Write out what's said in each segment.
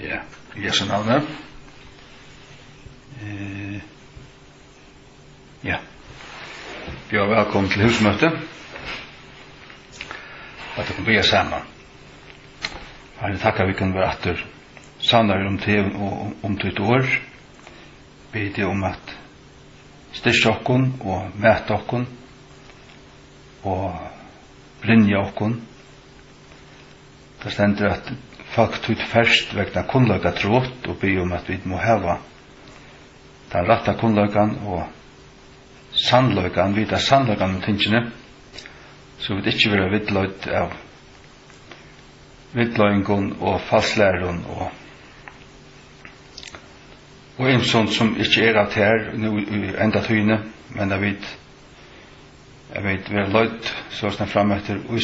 Ja, Jesu navnet. Ja. Vi er velkommen til husmøte. At det kan bli sammen. Herre, takk vi kan være etter sannar om til og om til et år. Be det om at styrke okkon og mæte okkon og brinja okkon. Det stender at folk tog først vegna kunnløyga trått og be om at vi må heva den ratta kunnløygan og sannløygan, vita sannløygan med tingene, så vi ikke vil ha vidløyt av vidløyngon og falslæron og en sånn som ikke er at her nu enda tøyne, men jeg vet vi har løyt så snart fram etter i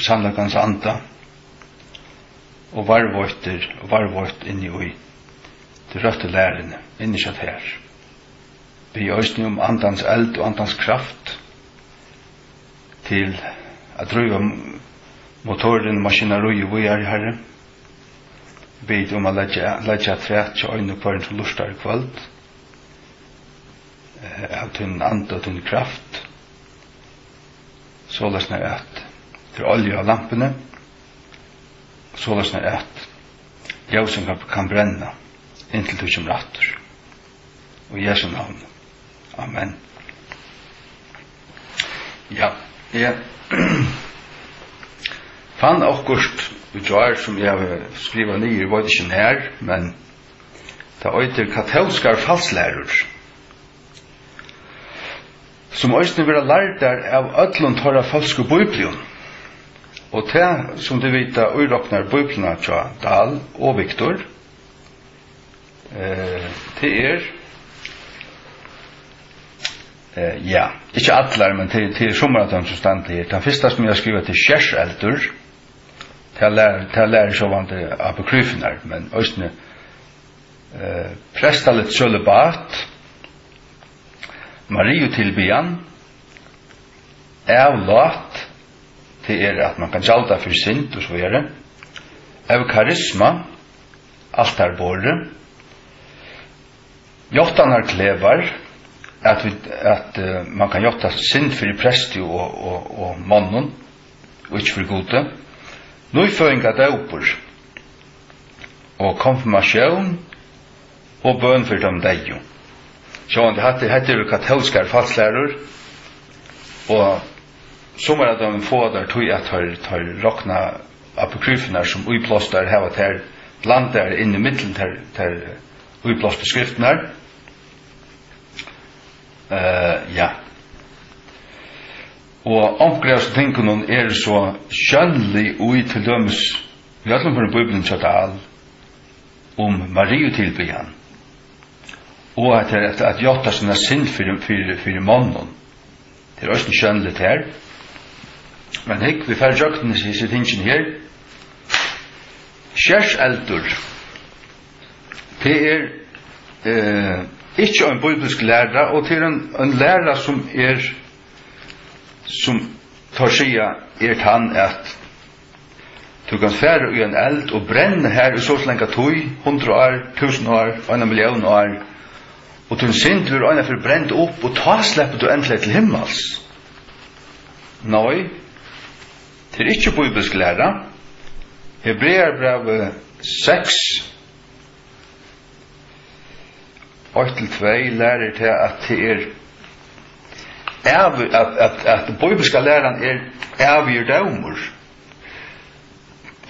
sannløygans anda og varvøyter inni i det røtte lærene inni seg her. Vi øyne om andans eld og andans kraft til at drive motoren og maskineri vi er i Herre. Vi om å legge træt til øyne og kvaren til lustar i kveld av tunn anda og tunn kraft så løsner at til olje av lampene så løsner at ljósen kan brenna inntil du kommer atter og Jesu navn. Amen. Ja, jeg fann akkurat utvar som jeg har skrivet nye, var det ikke nær, men det øyter katolskar falslærer som øyne vil ha lært der av ødlund tåra falske bøyblion. Og det som du vet uiroknar bøyblina tja Dahl og Viktor det ja, ikke atler, men til sommer at de som stand her. Den første som jeg har skrivet til Kjerseldur, til lærer så vant det apokryfener, men østene prestalet sølibat, Mario tilbyan, avlat, til at man kan gjalda for synd og så videre, eukarisma, altarbore, jottanar klevar, at man kan jotta synd for presti og mannen, og ikke for gode, nøyføring av døper, og konfirmasjon, og bøn for dem deg. Så det heter katolskar falslærer, og som at de få der tog at har rokna apokryfener som uiplåster her og her, blant der inn i middelen til uiplåster skriften her. Ja. Og omkring tenker noen så skjønnelig ui til dømes vi har for Bibelen tjadal om Mario-tilbyan og at jotta sånne synd for mannen det også skjønnelig her men hikk vi færre jøkken i sitt ingen her Kjerseldur det ikke en bibelsk lærer, og til en lærer som tar sida han at du kan fære i en eld og brenne her i så lenge tog, 100 år, 1000 år, 1 million år, og du synd vil øyne for brent opp, og ta slipper du endelig til himmels. Nei, det ikke bibelsk lærer. Hebreerbrevet 6, 8-2 lærer til at det at den bibelske læreren avgjør dømer,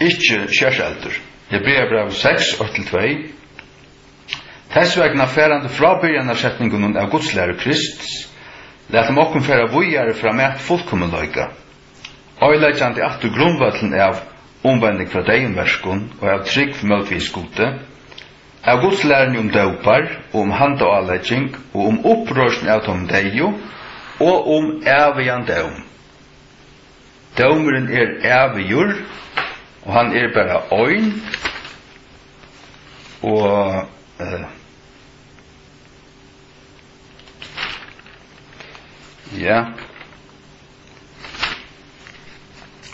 ikke kjærselder. Hebreerbrevet 6, 8-2 Tess vegna færande frabyrjande setningen av Guds lærer Krist, let dem okkom færa vujare fra mæt fullkommenløyga, øylegjande at du grunnvøtlen av omvending fra deienverskun og av trygg for møtvis gode, av Guds læren om døpar, og handa og avlegging, og opprørsen av tom deio, og evigjan døm. Dømeren evigjur, og han bare øyn, og ja,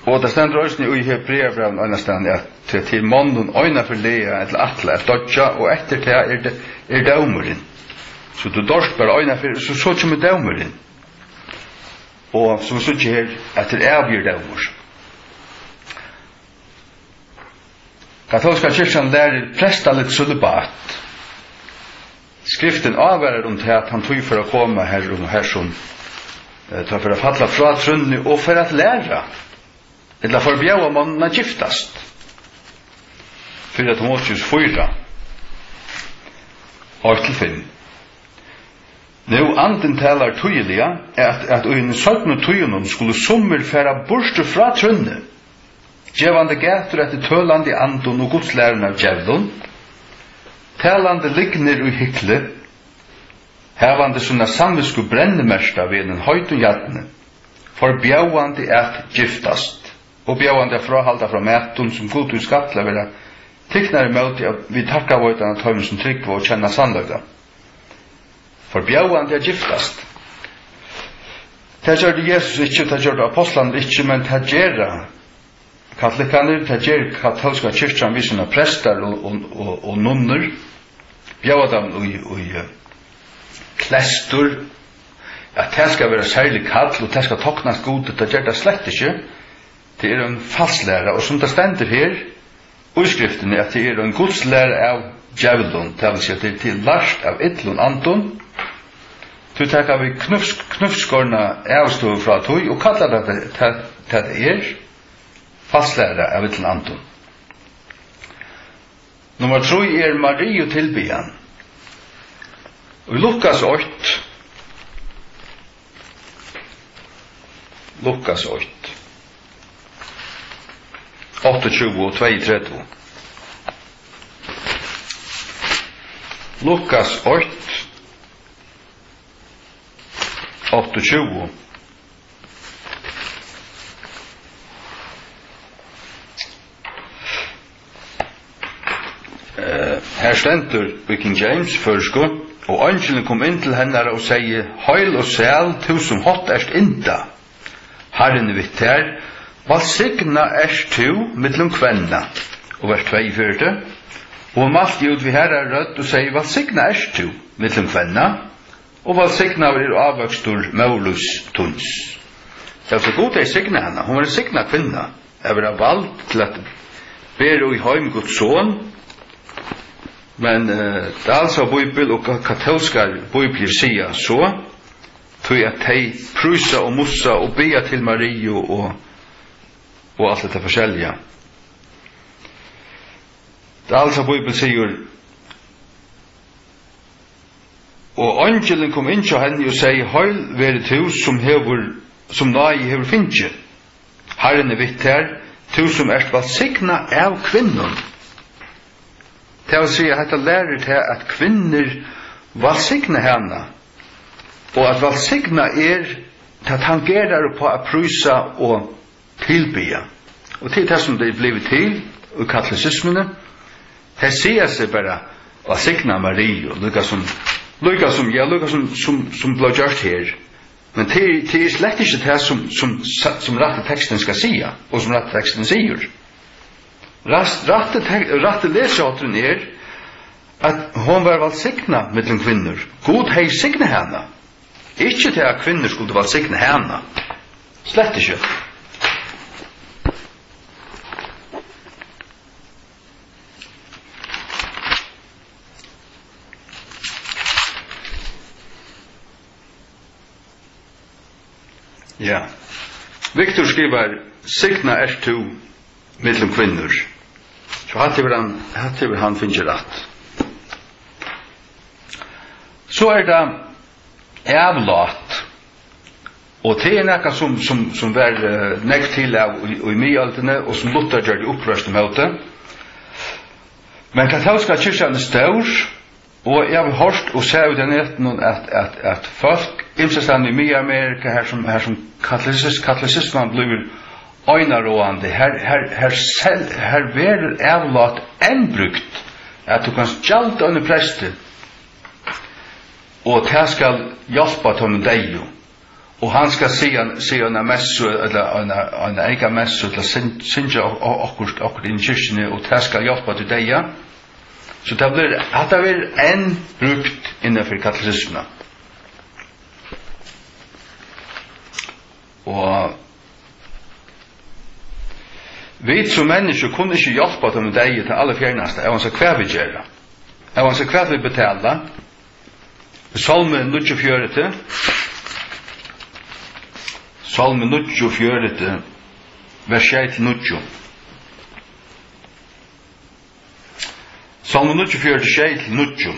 Og det stender også i Hebreerbrevet understand at til månen øyne for lea eller atle at dodja, og etter det dømeren. Så du dorsk bare øyne for, så kommer dømeren. Og som vi sier her, etter avgjør dømer. Katolska kyrkjan lærer presta litt sølibat. Skriften avværer til at han tog for å komme her og her som tar for å falla fra trunni og for at læra. Eller for bjøa mannen giftast. 4 Timotheus 4. 8-5. Nå anden talar tøyelige at øyne 17 tøyene skulle sommer færa borste fra trunni. Gjevande gætur etter tølande andun og godslæren av djevlun. Talande ligner ui hykle. Hevande sunna samvisku brennemersta ved en høytun jatne. For bjauande at giftast. Og bjauande frahalda fra mætun som god ui skatla vera tikknare møti at vi takka vøytana tøymen som tryggva og kjenna sannløyda. For bjauande at giftast. Det gjør det Jesus ikkje, det gjør det apostlene ikkje, men det gjør katolikaner, det gjør katolska kyrkjan vi sina prestar og nunner, bjauar dem i klestur, at det skal være særlig kall, og det skal toknast god, det gjør det slett ikke. Det en falslæra, og som det stender her, utskriften at det en godslæra av djevlun, det vil si at det til last av ytlun antun, så takkar vi knufskorna avstående fra tog, og kallar det falslæra av ytlun antun. Nummer 3 Mario tilbian. Og i Lukas 8, Lukas 8, 28 og 32. Lukas 8, 28. Her stendur i King James førsko, og angelen kom inn til henne og sier, «Heil og sel, tu som hatt erst inda. Herren vitt her, valsigna erst tu mittlum kvenna.» Og vers 42. Og malt ut vi herre rødt og sier, «Valsigna erst tu mittlum kvenna, og valsigna avvøkstur maulus tuns.» Det så god signa henne, hun var en signa kvinna, var valgt til at bere i heim Guds son. Men det altså Bibel og katolska Bibler sier så, tog at de prusa og mussa og bea til Marie og alt dette forskjellige. Det altså Bibel sier, og angelen kom inn til henne og sier, «Heil være tu som nai hever finnje. Herren vitt her, tu som erst valsigna av kvinnen.» Det vil si at dette lærer til at kvinner valsigna henne, og at valsigna til at han gerar på å prysa og tilbya. Og til det som det er blivet til i katolisismene, det sier seg bare valsigna Marie, lukka som ble gjort her. Men det er slett ikke det som rette teksten skal sige, og som rette teksten sier. Rette lesjatren at hon var valsigna mellom kvinner. God hei signa henne. Ikke til at kvinner skulle valsigna henne. Slett ikke. Ja. Victor skriver, signa erst tu mellom kvinner. Så hatt han finner rett. Så det avlat, og det nekka som var nekt til av i myaltene, og som Luther gjør det opprørste møte. Men katolska kyrkjan stor, og jeg har hørt og se ut den at folk, imsestand i Mye-Amerika, her som katolisismen blir øynarående, her verer avlat enn brukt, at du kan stjalt under prester, og det skal hjelpe til med deg. Og han skal se en messu, eller en egen messu, eller synge okkur inn i kyrkjene, og det skal hjelpe til deg. Så det blir en brukt innenfor katolismen. Og vi som mennesker kunne ikke hjelpe til med deg til alle fjerneste, av hans hva vi gjør. Av hans hva vi betaler. Salmen 94, Salmen 94, vers 6-9. Salmen 94, 6-9.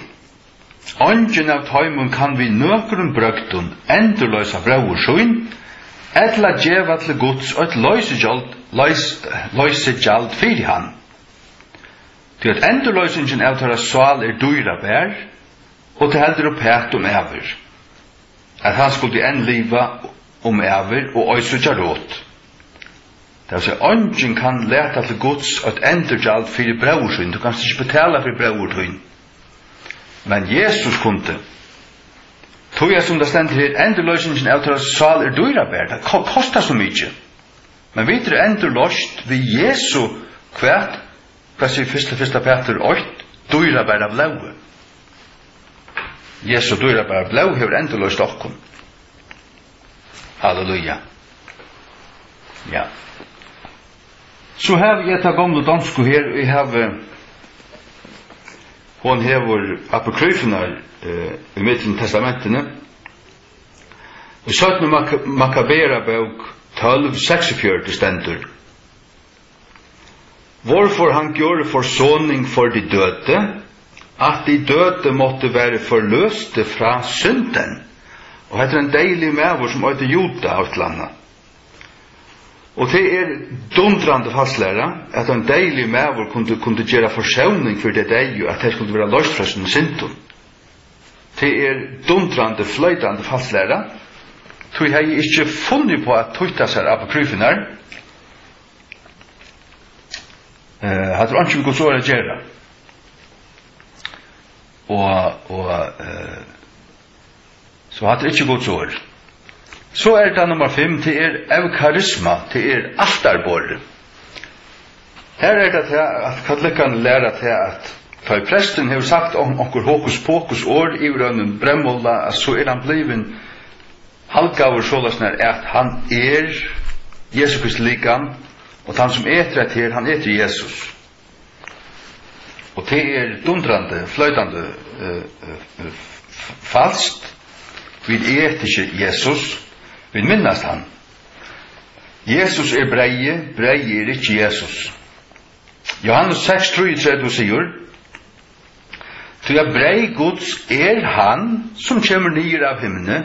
Ongen av tøymon kan vi nøkron brøktun endurløysa brauersøyn, etla djeva til gods og et løysegjald fyrir han. Til at endurløysingen av tøra sval dyra bær, og til heldur opp hætt ever. At han skulle enn liva ever og øysutja råd. Det vil si, ongen kan leta til gods og et endurgjald fyrir brauersøyn. Du kan ikke betala fyrir brauersøyn. Men Jesus kunde. Tog jeg som det stendt her, endurløsningen av til sal dyra bær. Det kostar så mykje. Men vi endurløst ved Jesu kvært, hva sier fyrsta Peter 8, dyra bær av laue. Jesu dyra bær av laue hever endurløst okkom. Halleluja. Ja. Så har vi etter gamle dansko her, vi har hon hever apokryfene i middelen testamentene. Og 17. Makabera bøk 12:46 stendur. Hvorfor han gjorde forsoning for de døde, at de døde måtte være forløste fra synden. Og heter en deilig mæver som heter Juda av landa. Og det dundrande fastlæra at en deilig mæver kunne gjøre forsøvning for det deg, at det skulle være løst fra sin synden. Det dundrande, fløytande fastlæra. Tog jeg ikke funnet på at tøyta seg apokryfen her. Hadde du ikke gått så å gjøre. Så hadde det ikke gått så. Så det nummer 5, det eukarisma, det altarborre. Her det til at katolikkene lærer til at da presten har sagt om okkur hokus pokus år i rønnen bremmolla, så han bliven halvgaver sålasner at han Jesu Kristi likan, og han som etter her, han etter Jesus. Og det dundrande, fløytande falskt. Vi etter ikke Jesus, vi minnast han. Jesus breie ikke Jesus. Johannes 6:33 sier, «Til at brei Guds han som kommer nyer av himmene,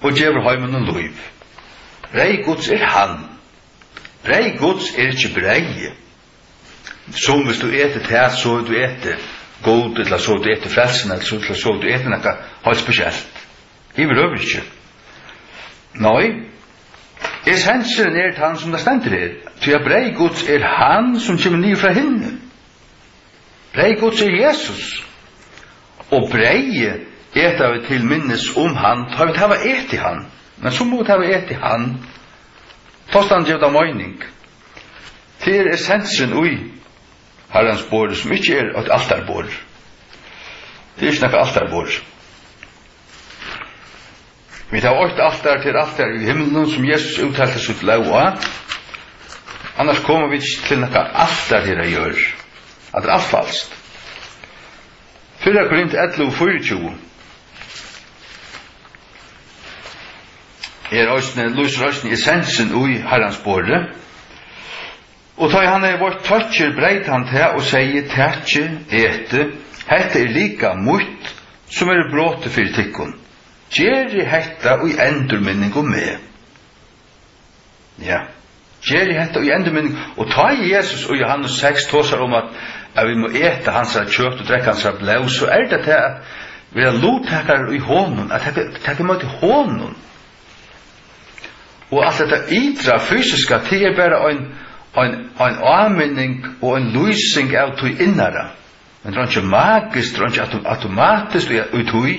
og gjever heimen og liv. Brei Guds han. Brei Guds ikke breie. Som hvis du etter det, så du etter god, eller så du etter frelsen, eller så du etter noe helt spesielt. I vil øve ikke. Nei, essensen han som det stender her. Til at brei Guds han som kommer nyer fra himmene. Brei Guds Jesus. Og breie etter vi til minnes om han, tar vi til å et i han. Men så må vi til å et i han. Forstand gjør det mening. Det essensen ui Herrens bord, som ikke et altarbord. Det ikke noe altarbord. Vi tar 8 altar til altar i himmelen som Jesus uttalte sitt lov av. Annars kommer vi ikke til noe altar til å gjøre. At det alt falskt. 4 Korint 11:24. Lyser røysen i essensen ui Herrens båre. Og da han vårt tøtjer breit han til og sier tætje, ete, hette lika mutt som bråte fyrir tikkun. Gjeri hetta og endurminning og med. Ja. Gjeri hetta og endurminning. Og ta Jesus og Johannes 6 tåsar om at vi må ete hans kjøtt og drekke hans blod, så det til at vi lovtakar i hånden, at det måtte hånden. Og at dette ytra fysiska, det bare en anminning og en lysing av tog innara. Men det ikke magisk, det ikke automatisk ut tog.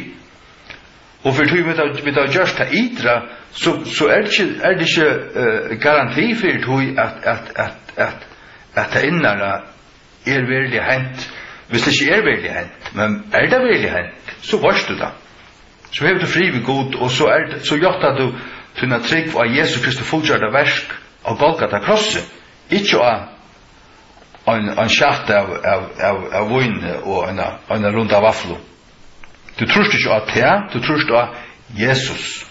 Og for tog vi da gjørst det idra, så det ikke garanti for tog at det innere virkelig hent. Hvis det ikke virkelig hent, men det virkelig hent, så varst du da. Så har du fri ved god, og så gjort at du tunna trygg av Jesus Kristus fullgjørda versk av Golgata krosset, ikke av en skjatt av vinn og en rund av vaflo. Du trust ikke av det, du trust av Jesus.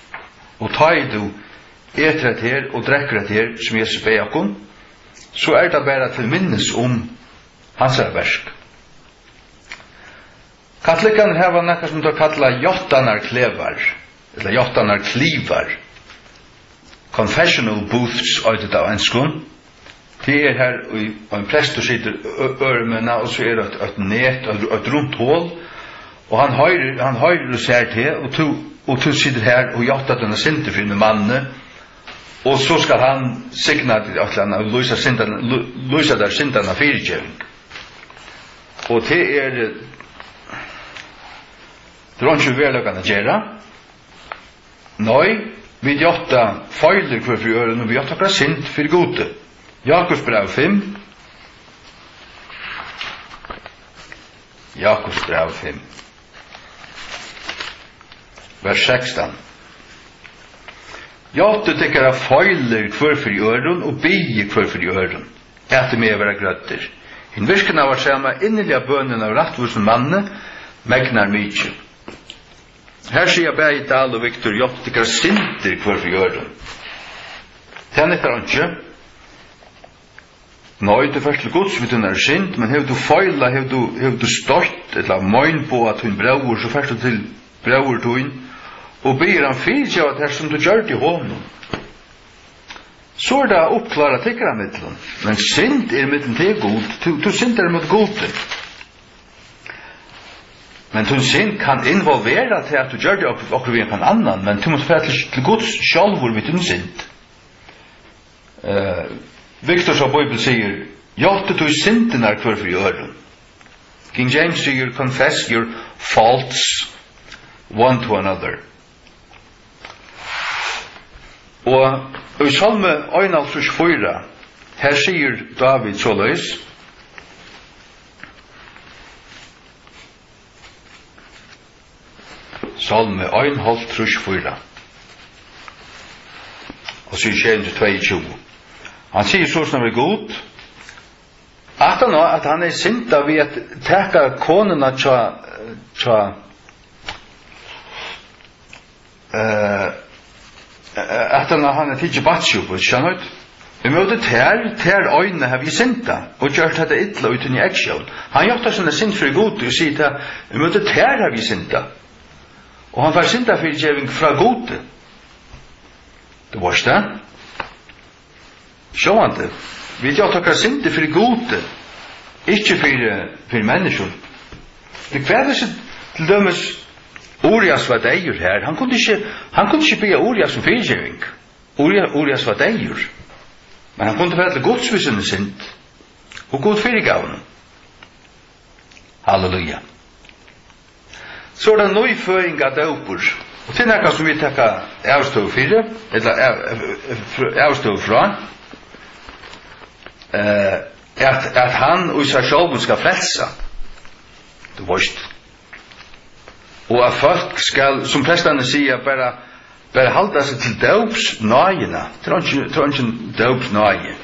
Og ta i du etter et her og drekker et her som Jesus beger akkom, så det bare til minnes hans versk. Katolikkene her var nekka som de kallar jottanar klevar, eller jottanar klivar. Confessional booths det av enskon. Det her og en prestor sitter ørmena, og så det et net, et rundt hål, og han høyrer og ser til, og du sitter her og jottar denne sintefrynne manne, og så skal han signa til at han lysa der sintana fyrirgjøring. Og det det var ikke veløkende gjerne. Nei, vi gjøtta feiler hver for øren, og vi gjøtta akkurat sint for gode. Jakobs brev 5. Jakobs brev 5. Vers 16. Gjøtta tykker av feiler hver for øren, og bygge hver for øren. Etter med å være grøtter. In virken av å skjemme innelige bønnen av rettvusen manne, megnar mykje. Her sier Berg Dahl og Victor Jott til sinter hver for gjøren. Den etter ikke. Nei, du først til gods vidt hun sint, men hef du feila, hef du stort, eller møgn på at hun brauer, så først til brauer du inn, og ber han fyrt av det som du gjør til hånden. Så det oppklara tikkere mittelen, men sint mittelen til god, du sint mot gode. Men du synd kan involvera til at du gjør det okkur vi en annan, men du må fære til Guds sjálfur med din synd. Victor sa Bibel sier, gjør du synden hver for gjøren. King James sier, confess your faults one to another. Og i Salme 1:4, her sier David såleis, Salme 1:4. Og så sier 22. Han sier så som er god, at han sint av at teka konene at han tidsi batsjo på, skjønner du? Vi møter ter øynene har vi sinta, og gjør dette ytla uten i aksjon. Han gjør det sånn sint for god, og sier til, vi møter ter har vi sinta. Og han får sinta fyrirgjeving fra gode. Det var ikke det. Sjående. Vi gjør takka sinta fyrir gode. Ikke fyrir mennesker. Det kvæder seg til dømes Urias var deir her. Han kunne ikke bygge Urias som fyrirgjeving. Urias var deir. Men han kunne være til godsvisende sint. Og god fyrirgavene. Halleluja. Så det nøyføring av døper. Og til noe som vi takker avstå fire, eller avstå fra, at han og seg selv skal frelse. Du vet. Og at folk skal, som prestene sier, bare halda seg til døpsnøyene. Tror ikke døpsnøye.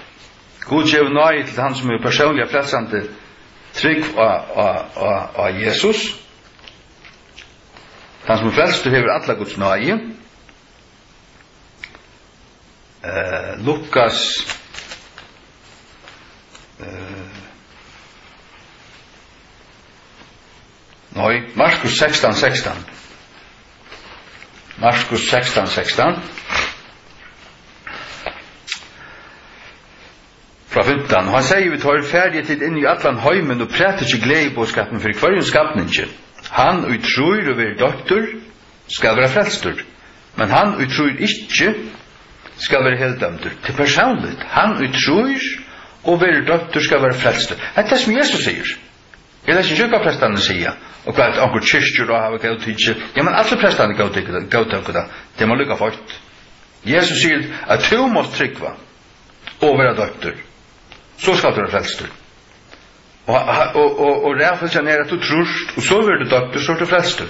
God gjør nøye til han som er personlig frelsende trygg av Jesus. Han som er frelst, du hever alle Guds nøye. Lukas Markus 16:16. Markus 16:16. Fra 15. Han sier vi tar ferdig tid inn i atlan heimen og prater ikke glede på skapen for hver skapningen. Han utror og vil doktor skal være frelstur. Men han utror ikke skal være heldømter. Til personligt. Han utror og vil doktor skal være frelstur. Det er det som Jesus sier. det ikke kyrkapræstene sier, og hva er anker kyrkjer og har gått ikke. Ja, men alle prestene gått ikke det. Det må lykke fort. Jesus sier at du må tryggva og være døpter. Så skal du være frelster. Og rævfylkjen er at du tror, og så vil du døpter, så er du frelster.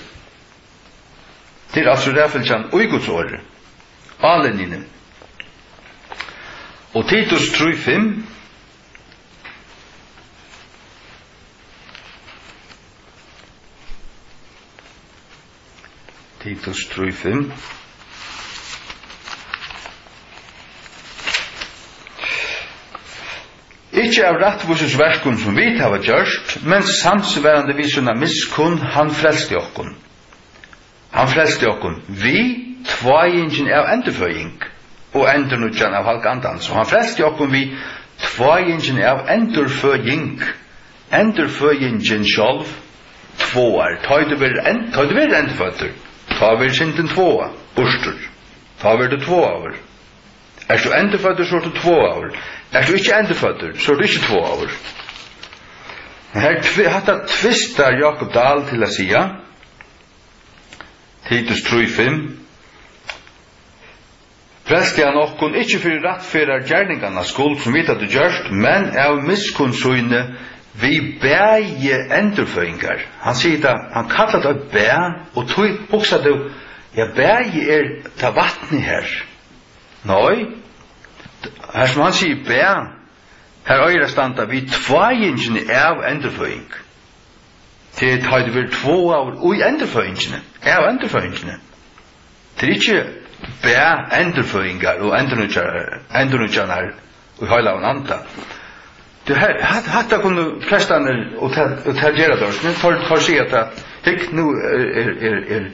Det er altså rævfylkjen og i Guds året. Alenine. Og Titus 3:5. Titus 3:5. Ikke av rettvuses verskun som vi hava gjørst, men samsværande vi sånna miskunn, han frelste okkun. Han frelste okkun. Vi tvajingen av endurføying og endurnutjan av halk andan. Så han frelste okkun vi tvajingen av endurføying. Endurføyingen sjálv tvåar. Ta du vil endurføtter. Ta vil synden tvåa. Burstur. Ta vil du tvåa. Er du endurføtter, så er du tvåa. Er du ikke endurføtter, så er du ikke tvåa. Her hatta tvistar Jakob Dahl til å sia. Titus 3:5. Frelste han okkun ikkje fyrir rattfyrar gjerningarna skuld som vita du gjørst, men av miskunnsøyne vi bæje endurføyngar. Han sier det, han kallar det bæ, og tog hoksa du, ja bæje er ta vattni her. Nei, her som han sier bæ, her øyre standa vi tvajingene av endurføying. Det har det vært 2 år og i endurføyingene, av endurføyingene. Det er ikke bæ endurføyngar og endurnutjanar og høyla og anta. Det hatta kunne prestane og ta gjera dørsene, for å si at hikk nu er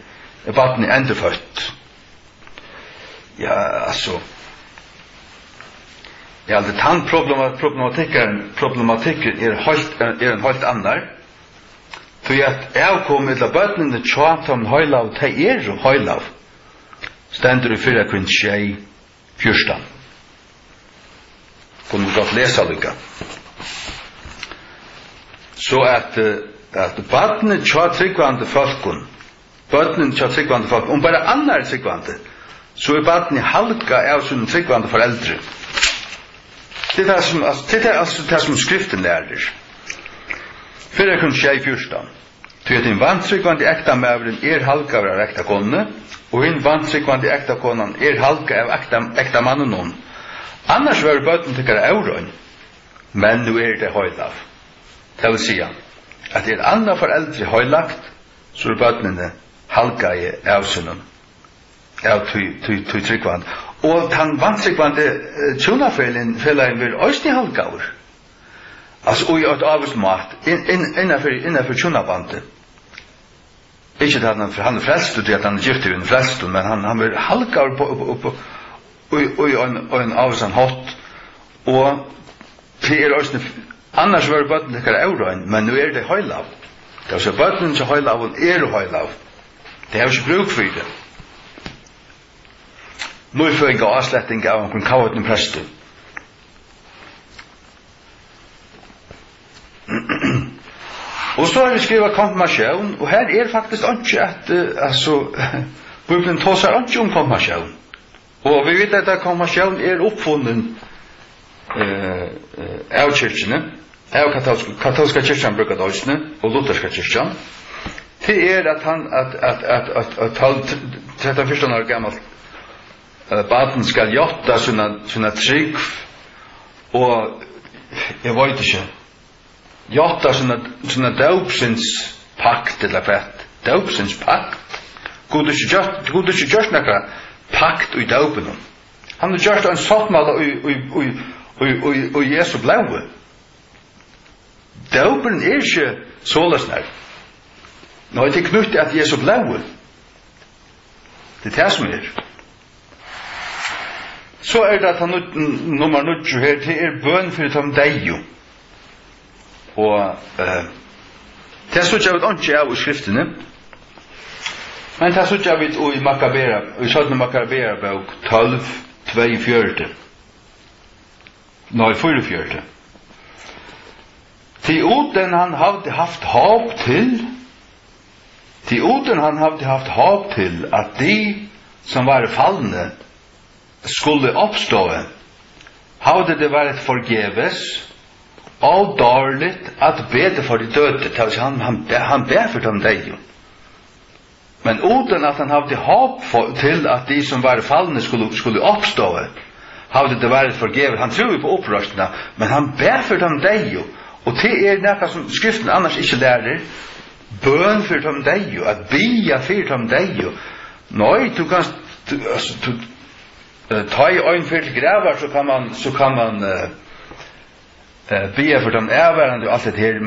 vattnet endurfødt. Ja, altså, ja, det tann problematikken er en helt annar. Så at jeg kom til at bøtnene tjat om høylav, de er høylav. Stendur i 4 Korintier 14. Kunne vi godt lesa lykka. Så at bøtnene tjat tryggvande folkene, om bare annar tryggvande, så er bøtnene halka av sin tryggvande foreldre. Det er det som skriften lærer. 4 Korintier 14. Til at en vantryggvande ekta mævren er halka av ekta konne, og en vantryggvande ekta konan er halka av ekta mannen. Annars var bøtten tykkere eurøyn, men nu er det høylav. Det vil si at er anna foreldre høylagt, så er bøttene halka av sinnen, av tryggvande. Og han vantryggvande tjonafellen vil òsni halkaur. Altså, og i et avvist mat, innenfor tjonabande. Ikke at han er frelst, og at han er gift i en frelst, men han vil halkaur på en avvist hatt. Og det er òsni, annars var bøtten ekkert eurøyn, men nu er det høylav. Det er så bøtten til høylav, og er høylav. Det er jo ikke bruk for det. Nå er føring av avsletting av en kavatn preste. Og så har vi skrivet konfirmasjon, og her er faktisk ikke at, Bibelen tåsar ikke om konfirmasjon. Og vi vet at konfirmasjon er oppfunnen av kyrkjene, av katolska kyrkjan brukar døysene, og lutherska kyrkjan. Det er at han, at 13-14 år gammalt, baden skal jotta sånna trygg, og jeg vet ikke, jotta sånna daupsins pakt, eller fett, daupsins pakt. God ikke gjørst nekka pakt i daupen. Han har gjørst en sottmala i Jesu blaue. Daupen er ikke sålasnær. Nå er det knutt at Jesu blaue. Det er det som er. Så er det at han nummer 9 her, det er bøn for dem deio. Og det er så ikke jeg vet ikke av i skriftene, men det er så ikke jeg vet i Makabera, i 17 Makabera bok 12:42. Nei, 44. Till uten han hade haft hopp till att de som var fallne skulle uppstå. Hade det varit förgäves och dåligt att bede för de döda. Han ber för dem dig. Men utan att han hade hopp till att de som var fallne skulle uppstå, hade det varit förgäves. Han tror ju på upprösterna, men han ber för dem dig. Och det något som skriften annars inte lärer. Bön för dem dig, att bia för dem dig. Nej, du kan ta i ögon för grävar så kan man bia för dem ärvärande och allt det här,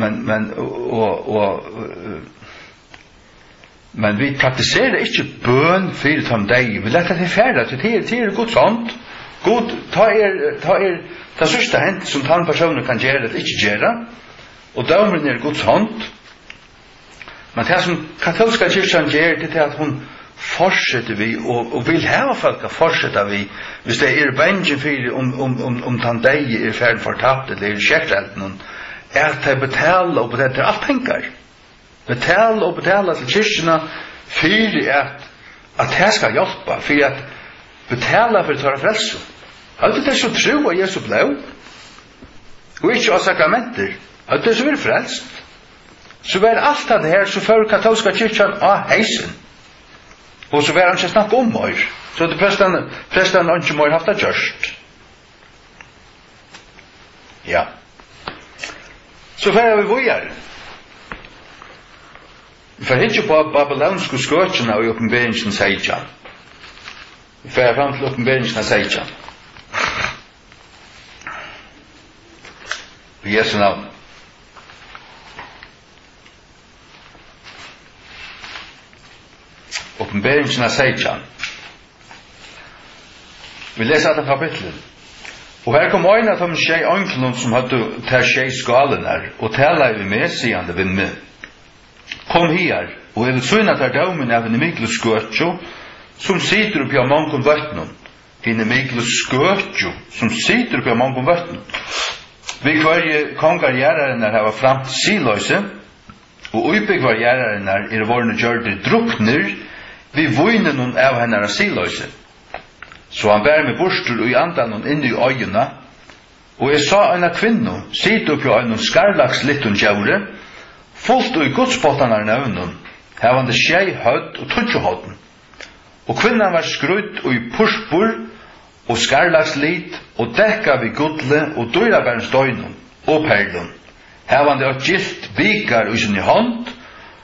men vi praktiserar inte bön för dem dig. Vi låter det färda till det Guds hand. God, ta er det sista hänt som den personen kan göra det inte göra. Och dömren Guds hand. Men det som katolska kyrkan gör det att hon fortsätter vi och vill ha folk att fortsätta vi. Hvis det bängen för om den dig färd fortapt eller kärtelten att det betala och betala allt pengar. Betala till kyrkorna för att det ska hjälpa, för att betala för att ta frälse. Allt det så tro att Jesus blev. Och inte av sakramenter. Allt det så är frälst. Så var allt det här så för katolska kyrkan av heisen. Och så var han inte snakk om mer. Så det prästen har inte mer haft det gjort. Ja. Så får vi vojar. Vi får inte på babylonska skötterna och uppenberingen säger. Vi får fram till uppenberingen säger. I Jesu navn. Uppenberingen säger. Vi läser det kapitlet. Och här kom en av de tjej anklon som hade tar tjej skalen och talar vi med sigande vid mig. Kom här och jag syna tar domen av en Miklus skötjo som sitter upp i mångon vattnon. En Miklus skötjo som sitter upp i mångon vattnon. Vi kvar kongar gäraren när det var fram till silöse och uppe kvar gäraren när vårne gjorde druckner vid vojnen av henne silöse. Så han bär med borstur och i andan in i ögonen. Och jag sa en kvinna sitta upp i en skarlags liten djävre fullt och i godsbåtarna növnen havande tjej hödd och tudjohåden. Och kvinnan var skrudd och i pushbur og skarlagslit og dekka vi gudle og dyrabærens døgnum og perlun. Havande og gilt bikar i sin hånd,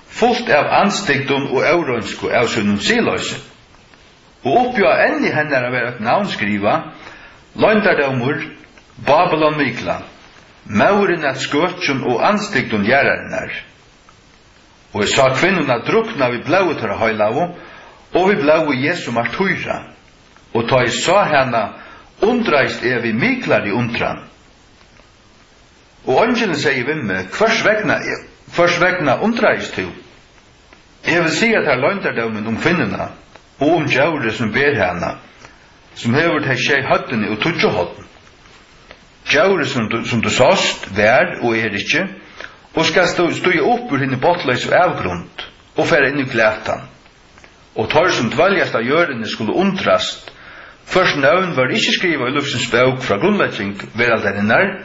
fullt av anstigdun og eurønsku av sin siløyse. Og oppi av enn i henne er et navnskriva, løyndardomur, Babylon Mikla, mauren at skøtjun og anstigdun gjerrarinnar. Og jeg sa kvinnuna drukna vi blau til høylavu, og vi blau Jesu martyra. Og ta jeg sa henne, undreist vi miklar i undran. Og angelen sier vi meg, hvers vegna undreist du? Jeg vil si at her løyndardommen kvinnuna, og djaure som ber henne, som hever til tjei høttene og tudjohotten. Djaure som du sast, vær og ikke, og skal stå opp ur henne botløys og avgrunnt, og fære inn i glætan. Og tar som dvaljast av gjørende skulle undrast, først navn var ikke skriva i luftsens bøk fra grunnlegging veraldarinnar,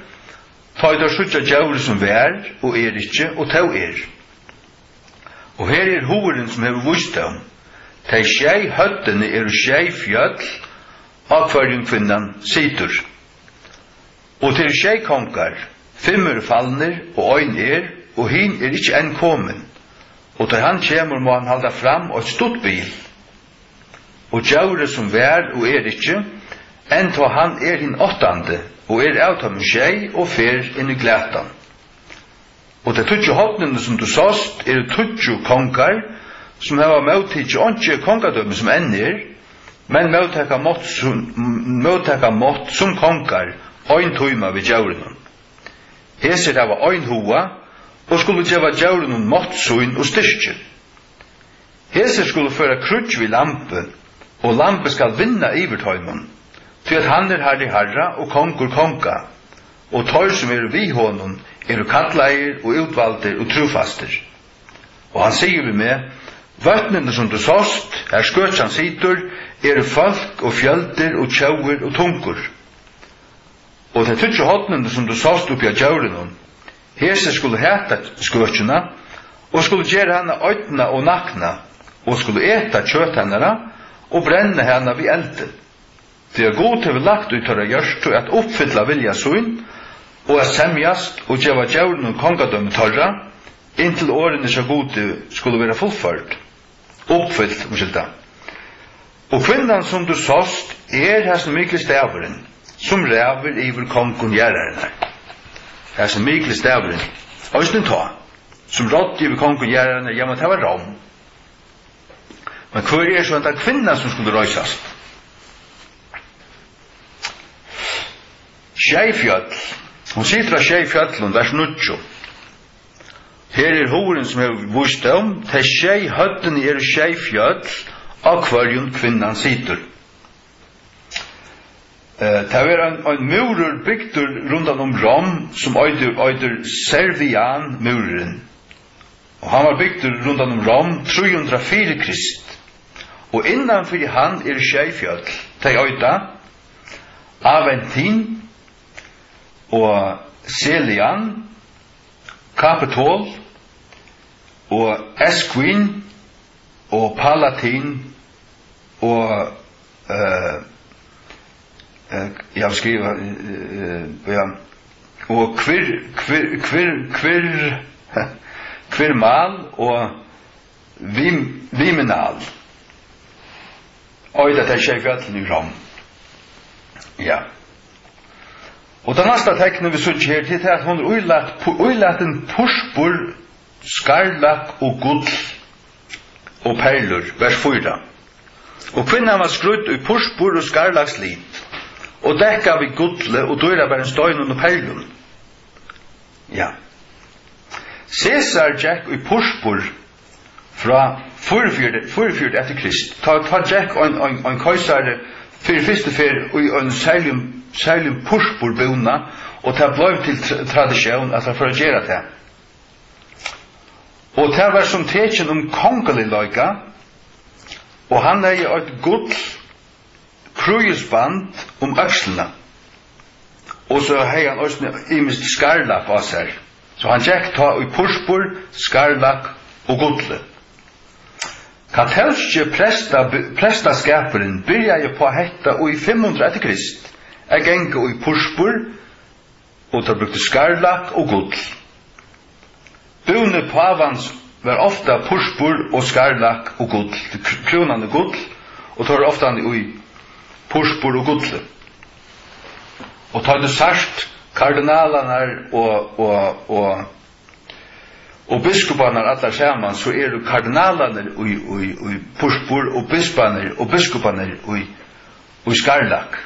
ta i der sutja djaure som vær og ikke, og tau Og her horen som hever vusdom, tei tjei høttene tjei fjall, av hverjum kvinnan situr. Og til tjei konkar, 5 fallner og ein og hin ikkje enn komen. Og til han kjemur må han halda fram og et stort bil. Og djaure som vær og ikkje, enn til han hin 8. og avtam tjei og fer inn i glætan. Og det tudjo hotnene som du sast tudjo konkar, som hava møttidje ontje kongadømme som enn men møttaka mått som konkar, ein tøyma vid djaurenun. Heser hava ein hoa, og skulle djeva djaurenun måttsuin og styrkje. Heser skulle føra krutj vid lampe, og lampe skal vinna ivertøyman, til at han herlig herra og konkur konka, og tar som vi honom kattleir og utvalder og trufaster. Og han sier vi med, vattnene som du såst, skøtsan sitter, folk og fjölder og tjauer og tungur. Og det tutsi hodnene som du såst oppi av djauren, hese skulle heta skøtjena, og skulle gjøre henne øytna og nakna, og skulle eta kjøt henne, og brenne henne vid elden. Det god til vi lagt ut av gjørst til at oppfylla vilja søyn, og at semjast og gjeva djauren og kongadømme torra, inntil årene så gode skulle være fullført, oppfyllt, Og kvinnan som du såst hesten mykle staveren, som ræver iver kongen gjerrerne. Hesten mykle staveren, øysten ta, som rått iver kongen gjerrerne, ja, men det var rom. Men hver så at kvinnan som skulle røysast? Sjeifjöll, hun sitter av Sjeifjöll, vers 9. Her horen som jeg vust om, til sjei høtten Sjeifjöll, av kvarjon kvinnan sitter. Det var en murer bygdur rundan Rom, som øyder Servian-muren. Og han var bygdur rundan Rom 304 Krist. Og innanfor han Sjeifjöll, til øyda Aventin, og Selian, Capitol, og Esquin, og Palatin, og jeg skriver og Kvirmal og Vimenal. Og det er Sjeifjöll i Rom. Ja. Og det neste teknet vi søtter her til at hun uilatt en pushbor, skarlak og gull og perler, vers 4. Og kvinnan var skrudd i pushbor og skarlaks lit, og dekka vi gullet og døyra bare en støynun og perlun. Ja. Cæsar Jack i pushbor fra 44 etter Krist. Ta Jack en køysare fyrir fyrste fyr og en særlig pushbor-buna, og det blei til tradisjon at det for å gjøre det. Og det var som tekjen kongelig løyga, og han er et gull krujusband økslene. Og så har han også imist skarlak av seg. Så han gikk ta i pushbor, skarlak og gullet. Katolske prestaskaperen byrja jo på hetta og i 500 etter Krist. Jeg gengge i pushbor, og ta brukte skarlak og gull. Bune pavans var ofta pushbor og skarlak og gull, kronande gull, og tar ofta i pushbor og gull. Og tar det sart kardinalarna og biskoparna allar saman, så du kardinalarna i pushbor og biskoparna i skarlak.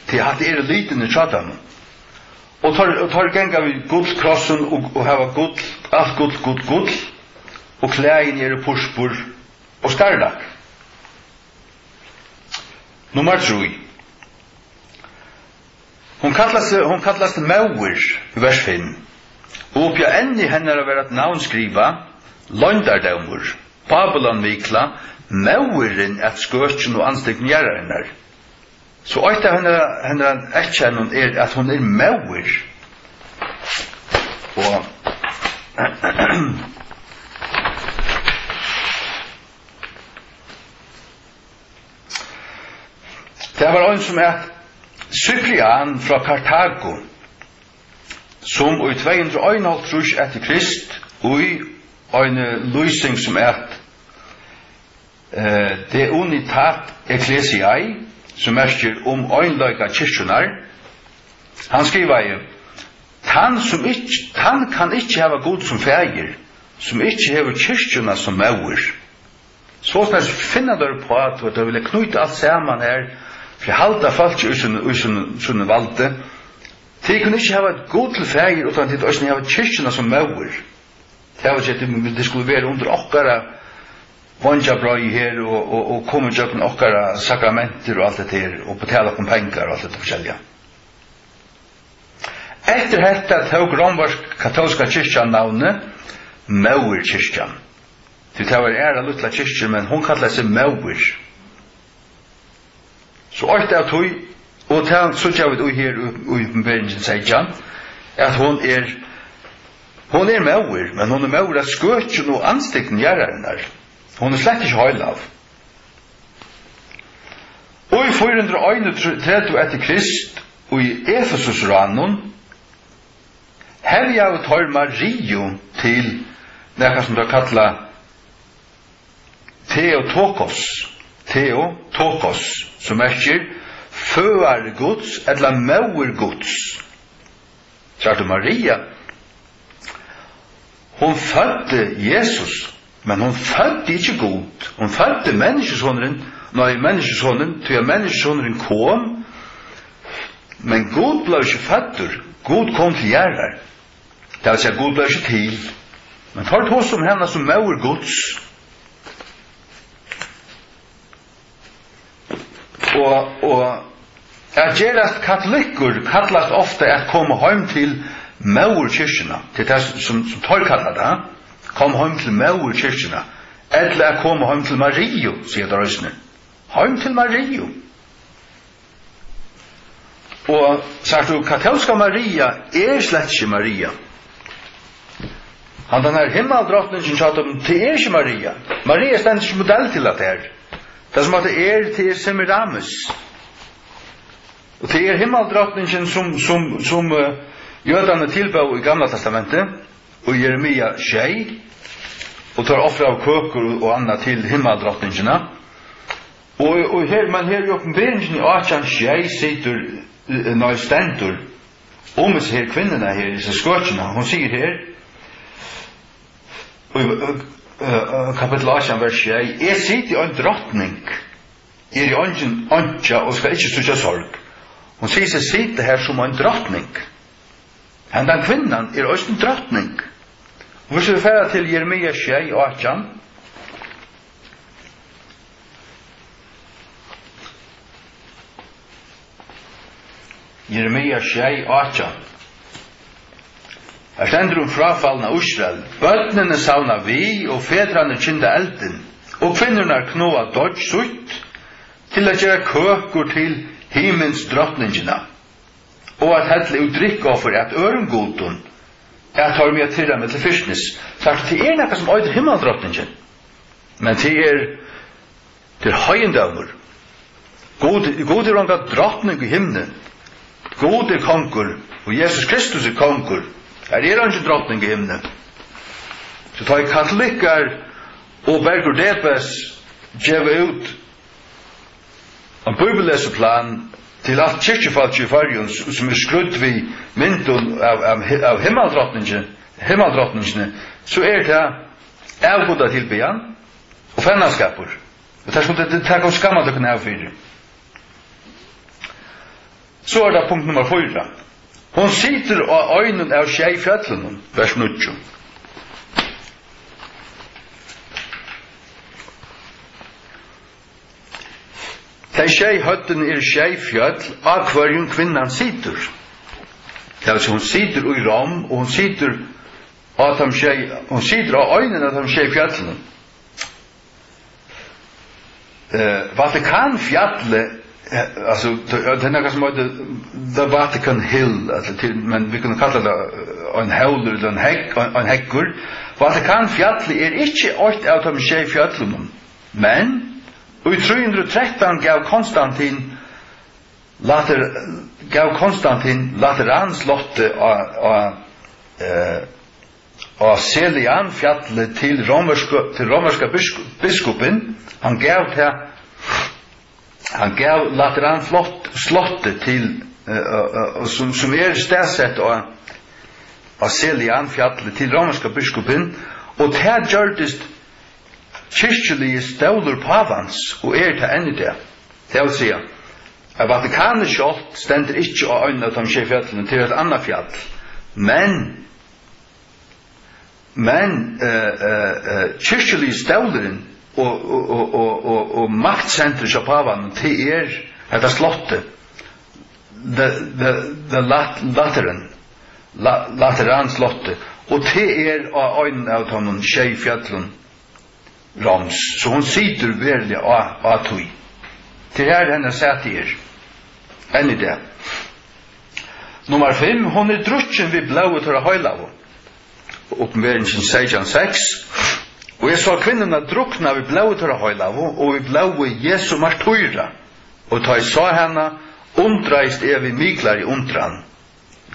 Til at det liten i tjatan. Og tar genga vi gullkrossen og hava gull, alt gull, og klæin i pushbor og skarlak. Nummer 3. Hon kallast Mauer i vers 5. Og oppja enn i henne er vært navnskriva Londardømur, Babylon-vikla, Maueren et skøtjen og anstekten gjerrarinnar. Så eit av henne etkjennom at hun Mauer. Og det var en som Cyprian fra Karthago, som i 251 etter Krist, og i en løsning som det unitat ecclesiae, som merker øynløyga kyrkjunar. Han skriver jo, han kan ikke hava god som feir, som ikke hever kyrkjuna som mauer. Så finner du på at du vil knyte alt saman her, for halda folk i sånne valde. De kunne ikke hava god til feir, utan de kunne hava kyrkjuna som mauer. Det var ikke, det skulle være under okkara vondjabrøy her, og komme til okkara sakramenter og alt det her, og betale om penger og alt det forskjellige. Efter detta tog romersk-katolska kyrkan navnet Mauer-kyrkan. Det var ära lutla kyrkjor, men hon kallade sig Mauer. Så alt av tog, og så gjør vi det her i Bergen Seidjan, at hun er Mauer, men hun er Mauer at skøtjen og anstikten gjerne der. Hun er slett ikke høyl av. Og i 431 etter Krist, og i Efesus-ranen, har vi av tar Mario til det som det kallet Theotokos, som føar Guds, eller mauer Guds. Så Maria, hun fødte Jesus, men hun fødte ikke Gud. Hun fødte menneskesonen, til menneskesonen kom, men Gud ble ikke fødder. Gud kom til gjerder. Det vil si at Gud ble ikke til. Men tar hos om henne som mauer Guds. Og at gjerast katolikker kallast ofta at komme heim til Mauer-kyrkjena, til det som tar kallar det, komme heim til Mauer-kyrkjena, eller at komme heim til Mario, sier det røysene. Heim til Mario. Og sagt du, katolska Maria slett ikke Maria. Han den her himmeldrottningen sa dem, det ikke Maria. Maria stendt ikke modell til at det er. Det som at det til Semiramis. Og det himmeldrottningen som jødene tilbød i Gamla Testamentet, og Jeremia 6, og tar ofre av køker og annet til himmeldrottningene. Og her i oppenberingen i 18 sitter når stendur her kvinnerne her i skøtjene. Hun sier her, kapitel 18 vers 6, jeg sitter i en drottning, i åndja og skal ikke styrke sorg. Hun sier seg sitter her som en drottning. Den kvinnan også en drottning. Hvis vi færer til Jeremia 6 og 18, Jeremia 6, 18. Her stender frafallna Israel. Bøtnene savna vi, og fedrane kynda elden, og kvinnerna knåa dodg sutt, til at gjøre køkur til himmens drottningina, og at hedle udrikka for at ørengodun, at har mye tyrra med til fyrstnes. Sagt, det nekka som øyder himmeldrottningen, men det høyendavnur. God ronga drottning i himnen, God konkur, og Jesus Kristus konkur. Her ikke drottning i himnen. Så tar katolikker og Bergur Debes gjeve ut en bibelleseplan til alt kyrkjefalk i Farjun som skrudd vi mynden av himmeldrottningene, så det avgoda tilbyan og fennanskapur. Og det skulle det takk av skamma det kunne avfyrir. Så det punkt nummer 4. Hon sitter av øynen av Skeifjallenen, vers 9. De Skeihøtten Skeifjall, av hverjum kvinnan sitter. Det vil si, hun sitter i Rom, og hun sitter av øynen av de Skeifjallenen. Vatikanfjallet, alltså det något som heter the Vatican Hill, alltså men vi kan kalla det en höll eller en häckor. Vatikanfjallet inte ett av de tjej fjällen, men i 313 gav Konstantin Lateranslottet av Selianfjallet till romerska biskopen. Han gav Lateranslottet til som stedsett av Selianfjallet til romerska biskopen, og det gjørtes kyrkjelige ståler pavans, og til enn det. Det vil si at Vatikanet selv stender ikke av øynene av de skjefjallene til et annet fjall, men kyrkjelige ståleren og maktsentret av pavan til dette slottet, the Lateran, Lateranslottet, og det av øynene av honom Tjejfjallon Roms, så hon sitter verkligen av tog. Til her henne sätter enn i det. Nummer 5, hon drukken vid blået til høylav. Uppenberingen 16:6. Og jeg så kvinnorna drukna vid blået til høylav, og vid blået Jesu martyra. Og ta jeg sa henne, undreist vi miklar i undran.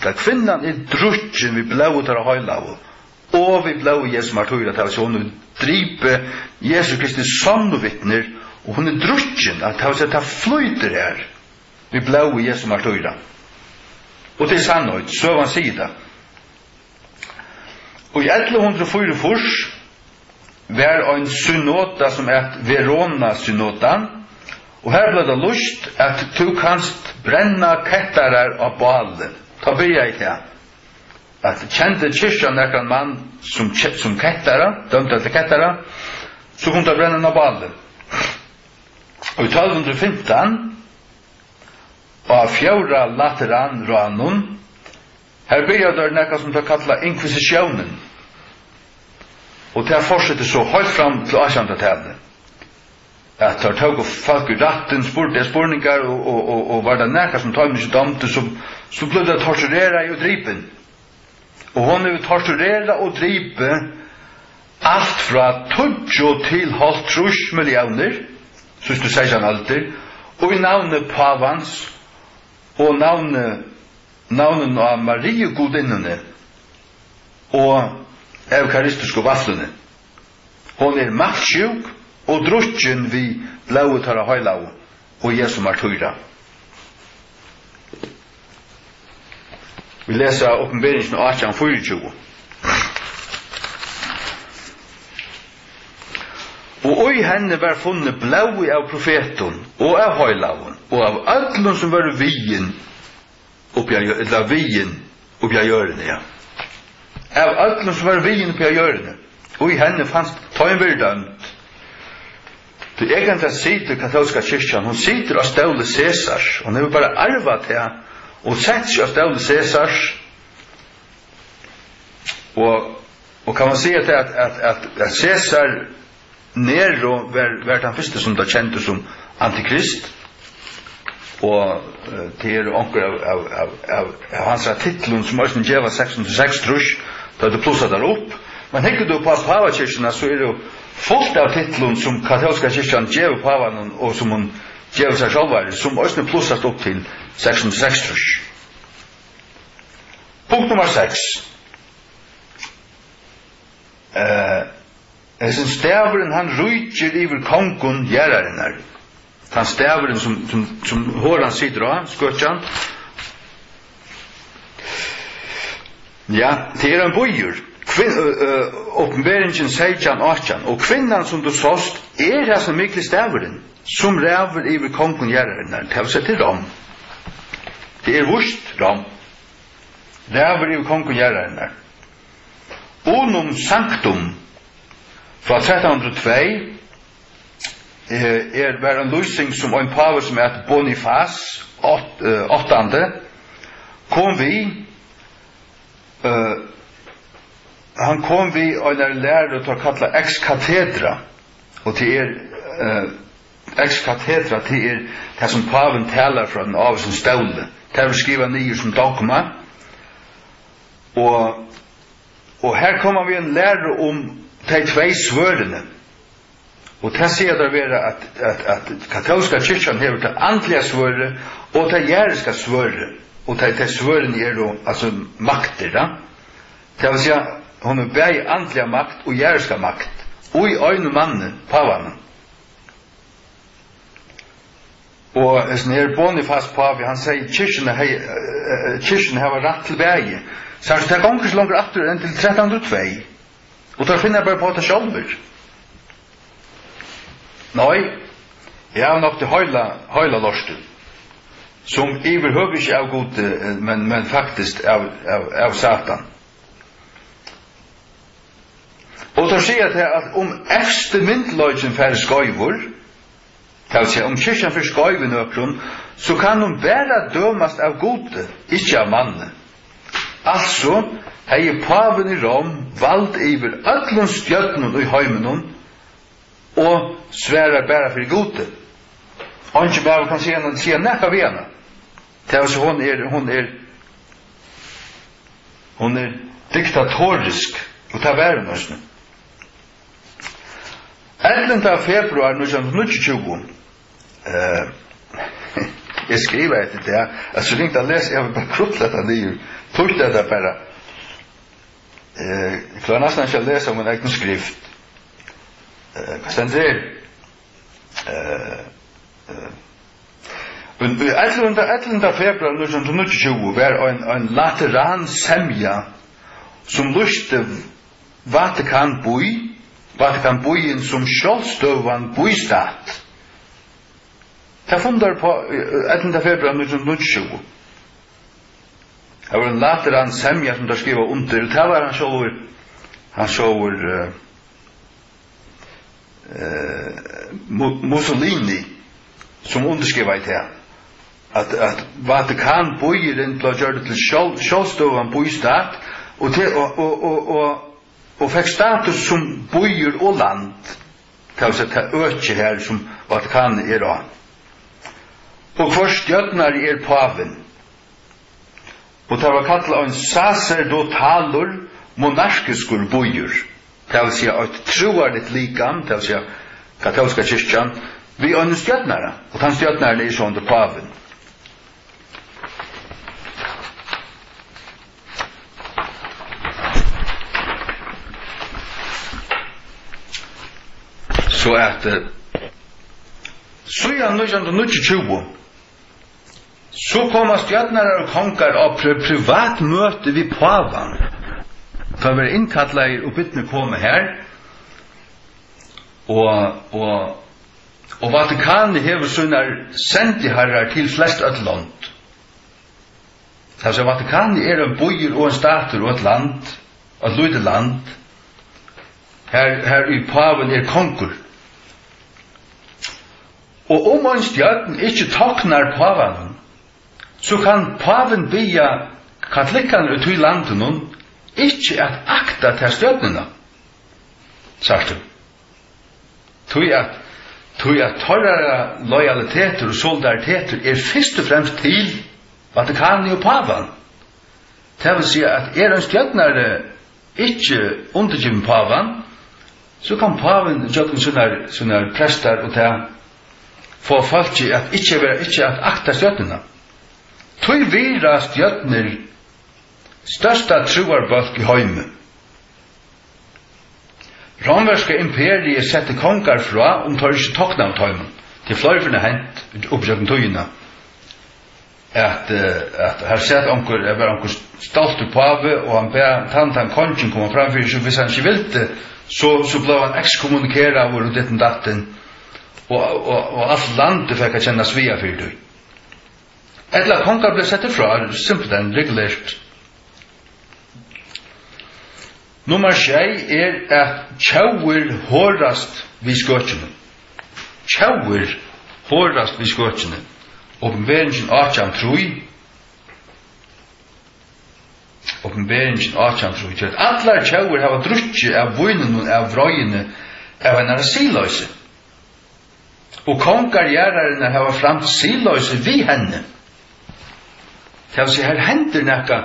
Da kvinnan drukken vid blået til høylav, og vid blået Jesu martyra, ta så hon dripe Jesu Kristi samvittner, og hon drukken, at ta så flyter her, vid blået Jesu martyra. Og til sannhet, så han sier det. Og i 1144 var en synota som Verona-synotan, og her ble det lust at du kanst brenna kettarar av balen. Ta bygja i det. At kjente kyrkjan en mann som kettara, dømte til kettara, så kunne ta brenna av balen. Og i 1215, av fjorda Lateran Ranun, her bygger det nekka som det kallar inkvisisjonen. Og det fortsetter så høyt fram til 1800-tallet. At det tog folk i ratten, spurte spurningar, og var det nekka som tog ikke domte, så ble det torturera og dripen. Og hon er torturera og dripe alt fra 20 til 50 millioner, så du sier han alltid, og i navnet Pavans, og navnen av Marie Godinnene og eukaristiske vaflene. Hon er maktsjuk og drukken vi blået har høylau og Jesu martyra. Vi leser Uppenberingen 18:24. Og i henne var funnet blåi av profeten og av høylaven og av öllum som var vien oppi av hjørene, ja. Av öllum som var vien oppi av hjørene. Og i henne fanns tøynbyrdamt. Du egentlig sitter katolska kyrkjan, hon sitter av ståle Caesars, hon har bare arvat her, og sett seg av ståle Caesars, og kan man si at Caesar Nero var den første som da kjente som antikrist, og til onker av hans titlen som også gjeva 606 trus, da det plusset der opp. Men hekker du på Pavakirkene, så er det jo fullt av titlen som katolska kyrkjan gjeva Pavan, og som hun gjeva seg sjálvar, som også plusset opp til 606 trus. Punkt nummer 6. Sen staveren han rujtjer iver kongen gjeraren her. Han staveren som håran sitter av, skøtjan. Ja, det en bøyer. Uppenberingen 16:18. Og kvinnan som du såst her som mikli staveren, som ræver iver kongen gjeraren her. Det har vi sett til Rom. Det vurst Rom. Ræver iver kongen gjeraren her. Unum sanctum fra 1302 var en løsning som en pave som heter Bonifas 8. kom vi han kom vi og en lærer til å kalla ex cathedra, og til ex cathedra til det som paven taler fra den av sin ståle, det vil skriva nye som dogma, og her kommer vi en lærer om de tvei svørene. Og det sier det være at katolska kyrkjan hever det andlige svøre og det jæriska svøre. Og de svørene jo altså makter, da. Det vil si hun er bæg andlige makt og jæriska makt. Og i øyne mannen, pavanen. Og sånn her Bonifas pave, han sier kyrkjen hever rett til bæg. Så det går ikke så langt etter enn til 1302. Og da finner jeg bare på det sjálfur. Nei, jeg har nok til høyla lorsten, som iverhøver ikke av god, men faktisk av Satan. Og da sier jeg at efste myndløgjen færre skøyvor, det vil si, kyrkjan færre skøyvor nøkron, så kan hun bare dømast av god, ikke av mannen. Altså, hei paven I Rom vald iver öllun stjörnun I heiminun og sværa bæra fyrir gode. Og ikke bare kan si nekka vi henne. Så hun er diktatorisk og ta væren også. 11. februar 1929 jeg skriver etter det at så ringte jeg lese jeg vil bare krutlet det nye tog det bare jeg klarer nesten ikke å lese om en egen skrift hva stender det 11. februar 1929 var en lateran semja som lyste Vatikanbyen som sjálvstøvan bystat. Det fundar på 11. februar 1929. Det var en lateran semja som der skriva under. Det var han sjåver Mussolini som underskriva I det. At Vatikanbyen ble gjort til sjálvstøvan bystat og fikk status som byer og land til å øke her som Vatikanen av. Og hvor stjøtnar paven. Og det var kallet en sacerdotalur monarkiskur byer. Det vil si at troarligt likam, det vil si katolska kyrkjan, vi ønner stjøtnare. Og den stjøtnare sånn til paven. Så at så igjen 1929 så kommer stjärnare og konkar av privat møte vid pavan. Da var innkallade og byttene komme her og Vatikanen hever sånne sendiherrar til flest et land. Altså Vatikanen en byer og en stater og et land, et lite land. Her I paven konkur. Og om en stjärn ikke taknar paven, så kan paven bya katolikkene ut I landet ikke at akta til stjärnene. Sagt du. Tog at torrare lojaliteter og solidariteter først og fremst til Vatikanen og paven. Det vil si at en stjärnare ikke undergiven paven, så kan paven gjøre sånne prester og ta få folk til at ikke at akta stjøtnene. Tøy vira stjøtner størsta troarbalk I heime. Romerske imperiet sette kongar fra tar ikke tokna av tøymen. Til fløyferne hent oppsøkken tøyene. At her sett onker stolt pave, og han ber tantan kongen komme framfyr, så hvis han ikke ville så ble han ekskommunikera over ditten datten, og alt landet fikk jeg kjenne svia for det. Etla kongar ble sett ifra, simpelthen regulært. Nummer 6 at tjauer hårdast vid skøtjene. Tjauer hårdast vid skøtjene. Åpenberingen 18:3. Åpenberingen 18:3. Allar tjauer hava drutje av vøynene og av vrøyene av en siløyse. Og kongar gjerrarene hava fram siløyse vi henne. Det vil si, her hender nekka,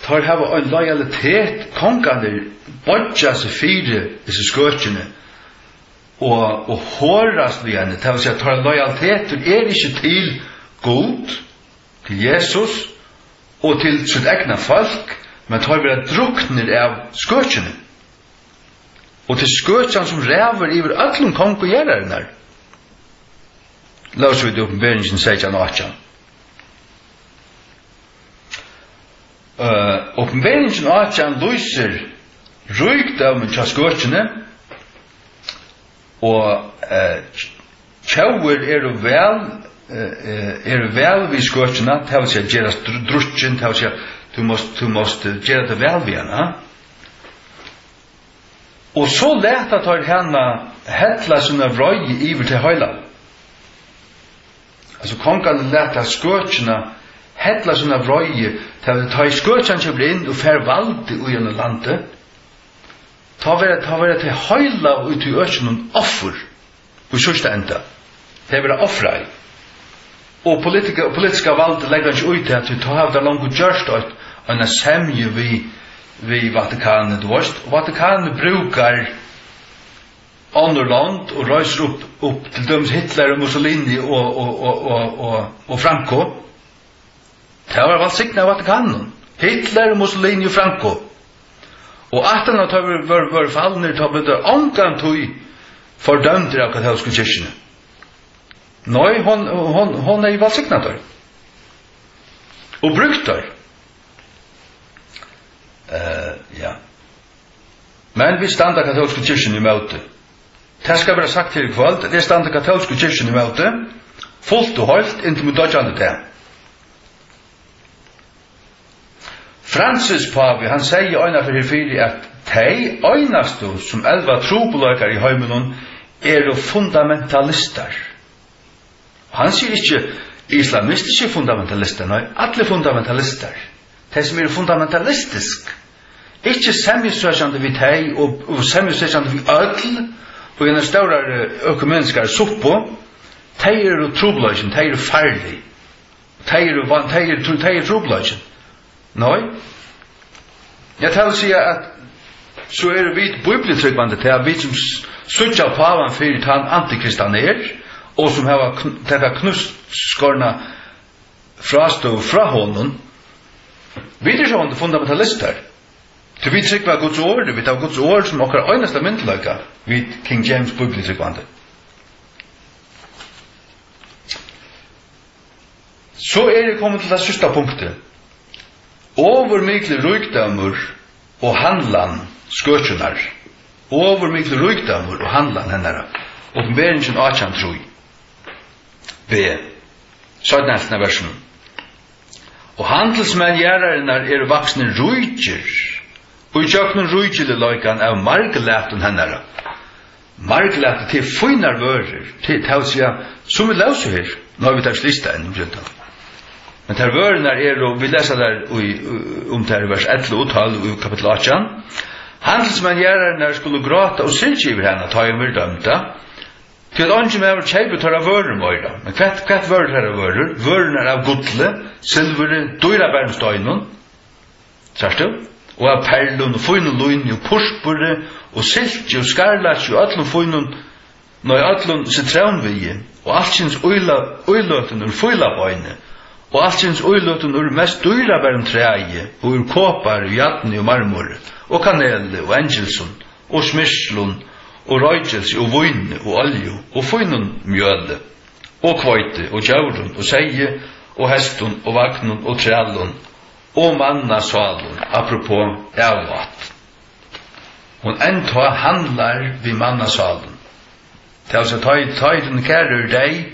tar hava en lojalitet, kongarne bodja seg fire disse skøtjene, og hårdast vi henne, det vil si, tar lojaliteter ikke til God, til Jesus, og til sitt egna folk, men tar vi drukner av skøtjene, og til skøtjene som ræver iver öllum kong og gjerrarene. La oss vite åpenberingen 16:18. Åpenberingen 18 lyser rykdommen til skøtjene, og tjauer vel vid skøtjene, det vil si at gjøre drutjen, det vil si at du måste gjøre det vel ved henne. Og så leta tar henne hettla sånne vrøy iver til høyland. Altså kongen leta skøtjene hettla sånne vrøy, det Ta I skøtjan kjøper inn og fer valde i en lande, ta være til høyla ut i økjen offer og sørste enda. Det være offrei. Og politiska valde legger ikke ut til at vi tar av det langt gjørst en semje vi Vatikanet, du vet. Og Vatikanet brukar andre land og reiser opp til døms Hitler og Mussolini og Franco. Det var valgsikten av Vatikanen. Hitler, Mussolini og Franco. Og at han var fallende til å bli omgang til fordømte av katolske kyrkene. Nei, hon I valgsikten der. Og brukt der. Ja. Men vi standa katolske kyrkene I møte. Det skal være sagt til I kveld, det standa katolske kyrkene I møte, fullt og holdt inntil mot dødjande til. Francis Pave, han sier øyna for herfyrir at de øynastu som 11 trobeløkar I heimenon fundamentalister. Han sier ikke islamistiske fundamentalister, nei, alle fundamentalister. De som fundamentalistisk. Ikke semjesøkjande vi teg, og semjesøkjande vi ødel, og en større økumeniskar suppo, de trobeløkjen, de farlig. De trobeløkjen. Nei. Jeg tar å si at så vi bibeltryggvande til at vi som sutja pavan fyrir han antikristan og som har knust skorna frastå fra honom, vi sånn fundamentalister. Så vi tryggva Guds ord, vi tar Guds ord som okkar øyneste myndløyga vid King James bibeltryggvande. Så det kommet til det sista punktet. Overmyklig rykdamur og handlan skøtjunar. Overmyklig rykdamur og handlan hennara. Åpenberingen 18:3. B. 17. versen. Og handelsmenn gjerarinnar vaksne rykjer, og I tjøknen rykjelig løykan av marglætun hennara. Marglætun til fynar vører, til tausia, som vi lauser her, nå har vi tatt lista enn Men der vørner og vi leser der om det vers 11 og 12 I kapitel 18. Handelsmenn gjerne skulle gråta og syrke over henne, ta I en dømta. Til at ånden med kjeipe tar av vører møyda. Men hvert vører her av vører? Vører av godle, silvere, dyra bærmstøynen. Sørst du? Og av perlun, og fynun luin, og purspure, og silke, og skarlatje, og atlun fynun, atlun sitronvije, og altkins uiløten ur fyllabøyne, og altkins uiløten ur mest dyra bærmtræje, og ur kåpar, og jatni, og marmor, og kanele, og engelsun, og smislun, og røygelsi, og vøyne, og olju, og fynun mjøle, og kvøyte, og djaurun, og seie, og hestun, og vagnun, og trælun, og manna salun, apropos avvat. Hon enta handlar vi manna salun. Det altså ta I den kærer deg,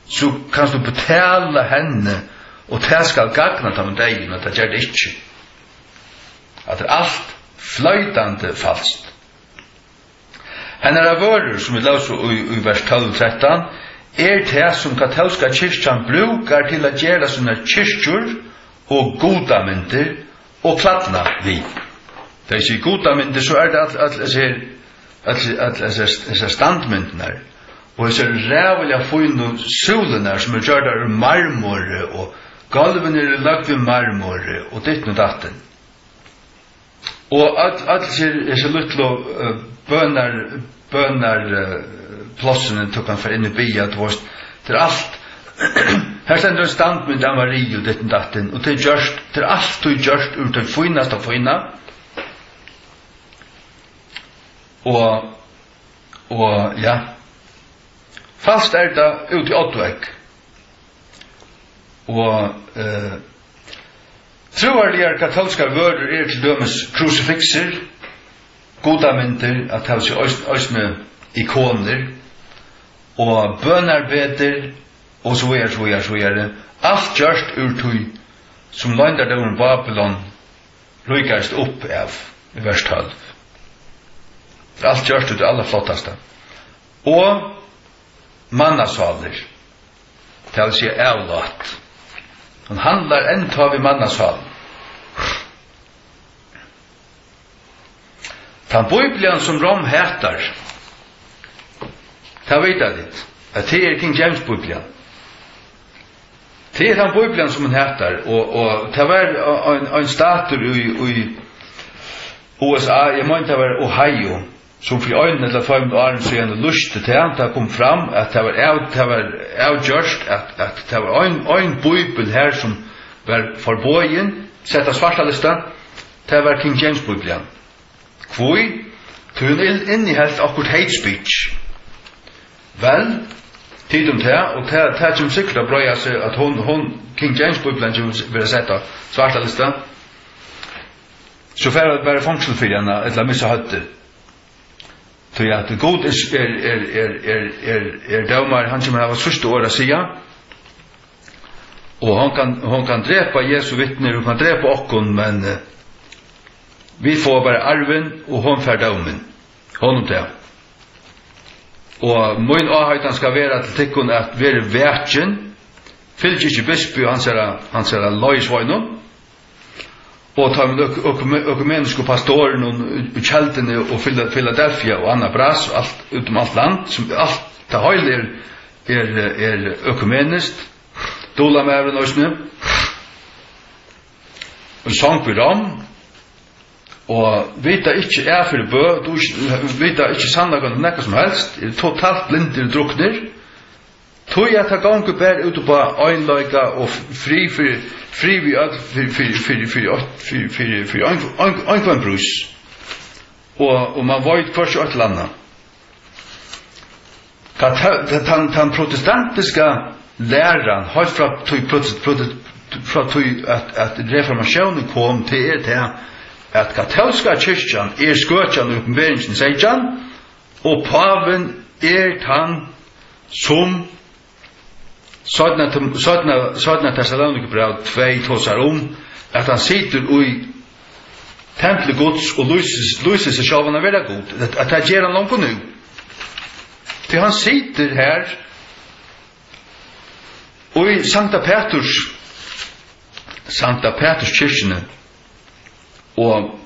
så kan du betala henne, og det skal gagna ta med deg, og det gjør det ikke. At det alt fløytande falskt. Henne vører, som vi lauser I vers 12-13, det som katolska kyrkjan brukar til at gjøre sånne kyrkjur, og godamyndir og kladna vi. Det sier godamyndir, så det alle standmyndinar, og disse rævelja føyne solenar som gjør der marmor, og galven lagt ved marmor, og ditt og datten. Og alle disse luttlo bønar plossene tok han for inn I bya, til alt. Her stender en standmynd av Marie og ditten datten, og det alt du gjørst ur den fynast av fyna. Og ja, falskt det ut I åttvæk. Og troarlige katolska vører til dømes krusifixer, godamynter, at det er òsne ikoner, og bønarbeder, og så videre. Alt gjørst ur tøy, som landar der Babylon, rykast opp av I vers 12. Alt gjørst ut det aller flottaste. Og mannasaler, det vil si avlat. Han handlar enda vi mannasal. Den Bibelen som Rom heter, ta vet det, at det King James Bibelen. Det den Bibelen som han heter, og det var en stater i USA, jeg mener det var Ohio, som for øynene til 5 år siden lyste til han, det kom fram at det var avgjørst at det var en Bibel her som var forbøyen, sett av svartalista, det var King James Bibelen. Kvoi, hun innehelt akkurat hate speech. Vel, tid om det, og det som sikkert har brøyet seg at hun King James Bibelen som vil sett av svartalista, så får det bare funksjon for henne, et eller missa høtte. Så at god dømer, han som har første året siden, og han kan drepa Jesu vittner, og kan drepa okkon, men vi får bare arven, og hon får dømen. Honom til. Og min avhøytan skal være til tikkun at være verken, fyllt ikke bispi, han ser løysvøynum, og ta med økumeniske pastoren og kjeltene og Philadelphia og Anna Bras og alt, utom alt land, som alt det høyler er økumenist, dola med over nøysene, og sang vi rom, og vita ikke for bø, vita ikke sannlagan nekka som helst, er totalt blindir drukner, tog at ha gongu bær ute på øynløyga og fri vi alt for øynkvannbrus, og man var ikke først et landa. Den protestantiska læran, høyt fra at reformasjonen kom til det, at katolska kyrkjan skøtjan uppenberingen 16, og paven han som Sådana Thessalonikerbrev 2 tosar at han sitter i templet Guds og lyser seg selv han vera god, at det gjør han langt på nu. Til han sitter her og i Sankta Petrus kyrkjene og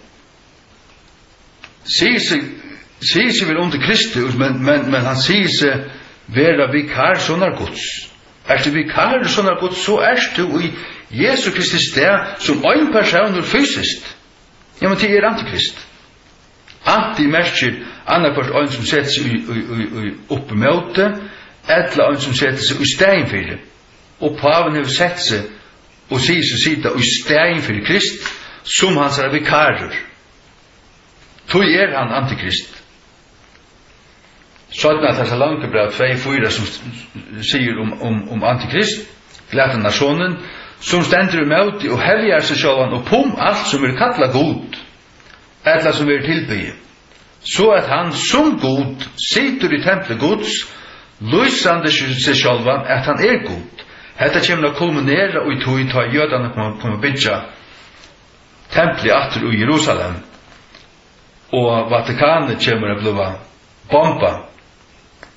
sier seg vel under Kristus, men han sier seg vera vikar sånnar Guds. Du vikar sånnar Guds, så du i Jesu Kristi sted som en person fysiskt. Ja, men det antikrist. Anti-merker annarkvart en som setter seg oppe møte, eller en som setter seg i stein for det. Og paven har sett seg og sier seg sida i stein for Krist, som hans vikarer. Tog han antikrist. Sådana Thessalonikerbrev 2:4 som sier om antikrist, glede nasjonen, som stender imot og helger seg sjåvan og pom alt som kalla god, eller som tilbyde. Så at han som god sitter i templet Guds, lysande seg sjåvan at han god. Hetta kommer å kulminere og i tog ta jødene kommer bytja templet atter i Jerusalem, og Vatikanet kommer å bli bomba.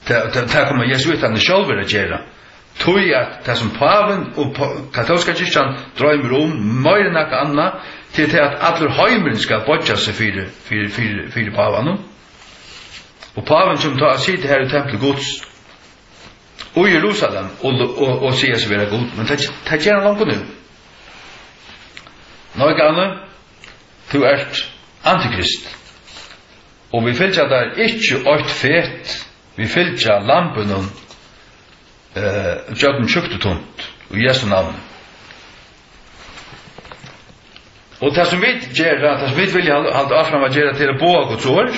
Det kommer jesuitane sjálfur að gera. Tui at det som paven og katolska kyrkjan drømmer meir enn ekka anna, til at allur heimurin skal bodja seg fyrir pavanum. Og paven som tar sitt her i templet Guds og Jerusalem og sier seg vera god, men det gjør han langt nu. Nå gane, du antikrist. Og vi fylgja der ikkje åkt fet, vi fylgja lampen og jøkken tjuktetunt i Jesu navn. Og det som vi gjør, det som vi vil halde afram å gjøre til å bo av Guds år,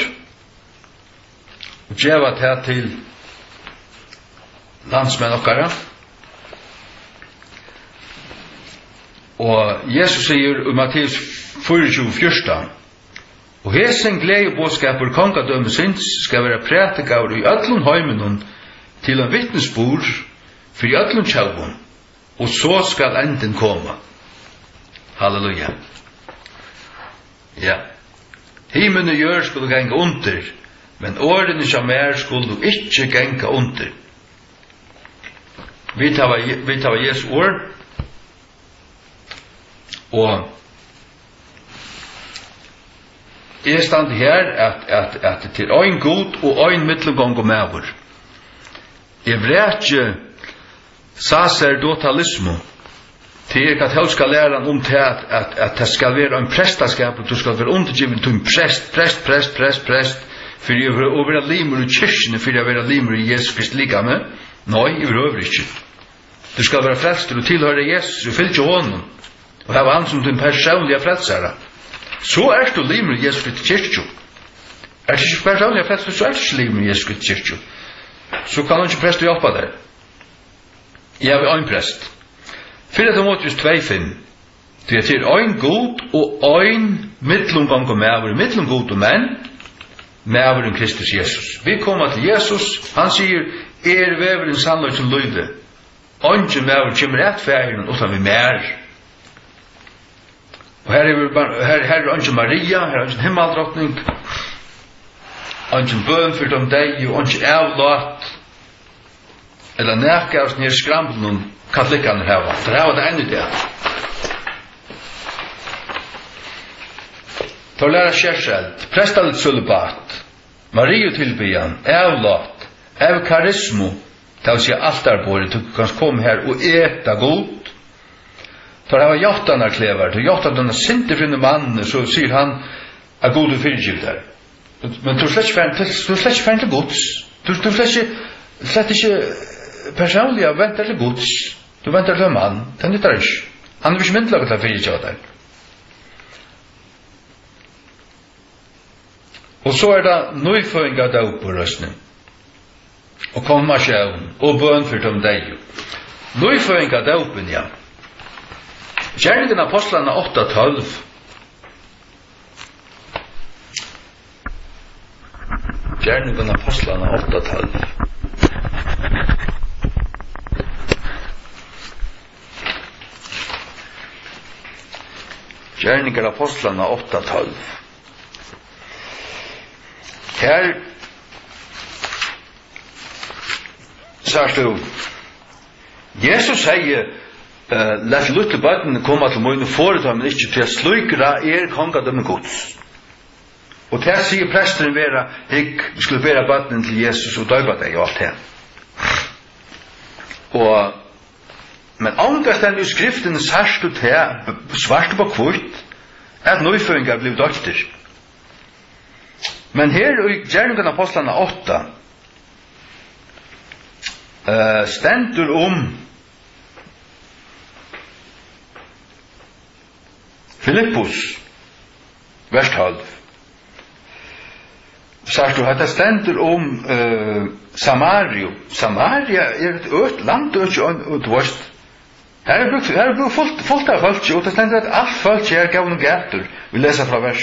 og gjøre det til landsmenn okkara. Og Jesus sier i Matteus 24:14, og hesen glede bådskapur kongadømme sinns skal være prætikaur i öllum heiminum til en vittnesbord for i öllum tjálvun, og så skal enden koma. Halleluja. Ja. Himmel og jord skulle ganga under, men årene som skulle ikke ganga under. Vi tar Jesu ord, Jeg stand her at til ein god og ein mittelgång og mævur. Jeg vrekje sacerdotalismo til katolska læran om til at det skal være en prestaskap, og du skal være undergiven til en prest, for å være limer i kyrkene, for å være limer i Jesus Kristi likame. Nei, i øvrig ikke. Du skal være frelster og tilhøre Jesus, og fylke honom, og hava han som din personlige frelsere. Så du limer i Jesus Kristi kyrkjo. Du ikke personlige frelser, så du ikke limer i Jesus Kristi kyrkjo. Så kan han ikke prest å hjelpe deg. Jeg har en prest. 4 Timotheus 2:5. Det er til ein god og ein mittlumgang og mævur, mittlum god og menn, mævuren Kristus Jesus. Vi kommer til Jesus, han sier, vevuren sannløy til løyde. Onge mævur kommer rett færen utan vi mær. Og her er onge Maria, her er onge himmaldrottning, onge bøn fyrt om deg, og onge avlat, eller nækka av snir skramblen katolikkerne heva. Det heva det enda det. Ta læra kjærselt, prestalit sølibat, Mario tilbyan, avlat, evkarismo, det vil si altarbordet, du kan komme her og eta god. Ta heva hjartanar klevar, du hjartanar sinterfrinde mann, så sier han, er god og fyrirgivdar. Men du slett ikke færn til gods. Du slett ikke personlig venter til gods. Du venter til en mann, den nytter ikke. Han vil ikke myndlaget til fyrirgivdar. Og så det nøyføring av døperøsning, og konfirmasjon, og bøn for dem deg. Nøyføring av døpen, ja. Gjerningen av apostlene 8:12. Gjerningen av apostlene 8:12. Gjerningen av apostlene 8:12. Her sagst du, Jesus sier, let lutte bøtten komme til mine foretar, men ikke til slukra kongadømme gods. Og til sier presteren vera, vi skulle bære bøtten til Jesus og døyba deg og alt det. Men angastende i skriften sagst du til, svart på kvult, at nøyføringar bliv døkter. Men her i Gjerningen av apostlene 8 stendur Filippus vers 12. Sagt du, det stendur Samario. Samaria er et økt land og dvorst. Her er brukt fullt av folk, og det stendur at alt folk her gav noen gater. Vi leser fra vers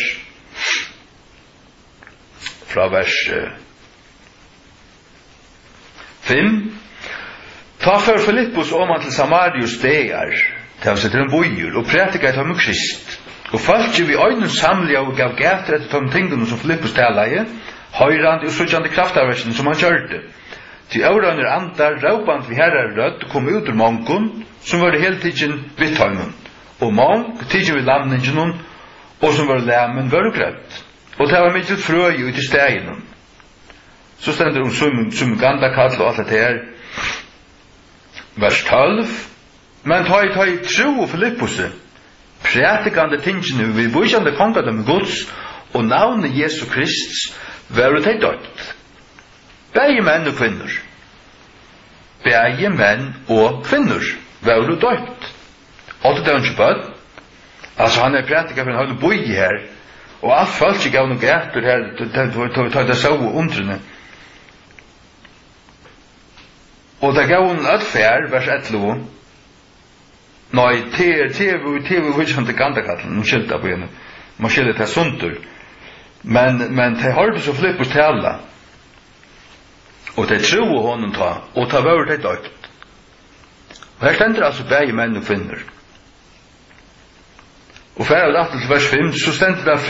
5. Ta for Filippus om han til Samarius deir, til å sette en bøyer, og prætika et om Krist. Og folk vi øynene samlige og gav gater etter de tingene som Filippus taler, høyrande og suttjande kraftaversen som han kjørte. Til øvrande andar, råpant vi herrar rødt, kom ut ur mongon, som var hele tiden vitthøymen. Og mong, tiden vi lamningen, og som var lammen, var grøtt. Og det var mye frøy ut i stegen. Så stender som ganda kall og alt det her. Vers 12. Men ta i tro og Filippus, prætikande tingene vi bøysande kongadømme gods, og navnet Jesu Krist, var det dødt. Begge menn og kvinner. Begge menn og kvinner var det dødt. Og det er ikke bød. Altså han prætikant for en halv bøy her, og alt folk gav noen gater her, ta det så undrende. Og det gav en adfær, vers 11. Nei, TV vitsjande gandakallen, nu skilta på henne. Man skilta det sundur. Men det hørte så Filippus tala. Og det tro honom ta, og ta vore det døpt. Og her stender altså begge menn og kvinner. Og for til vers 5, så stender det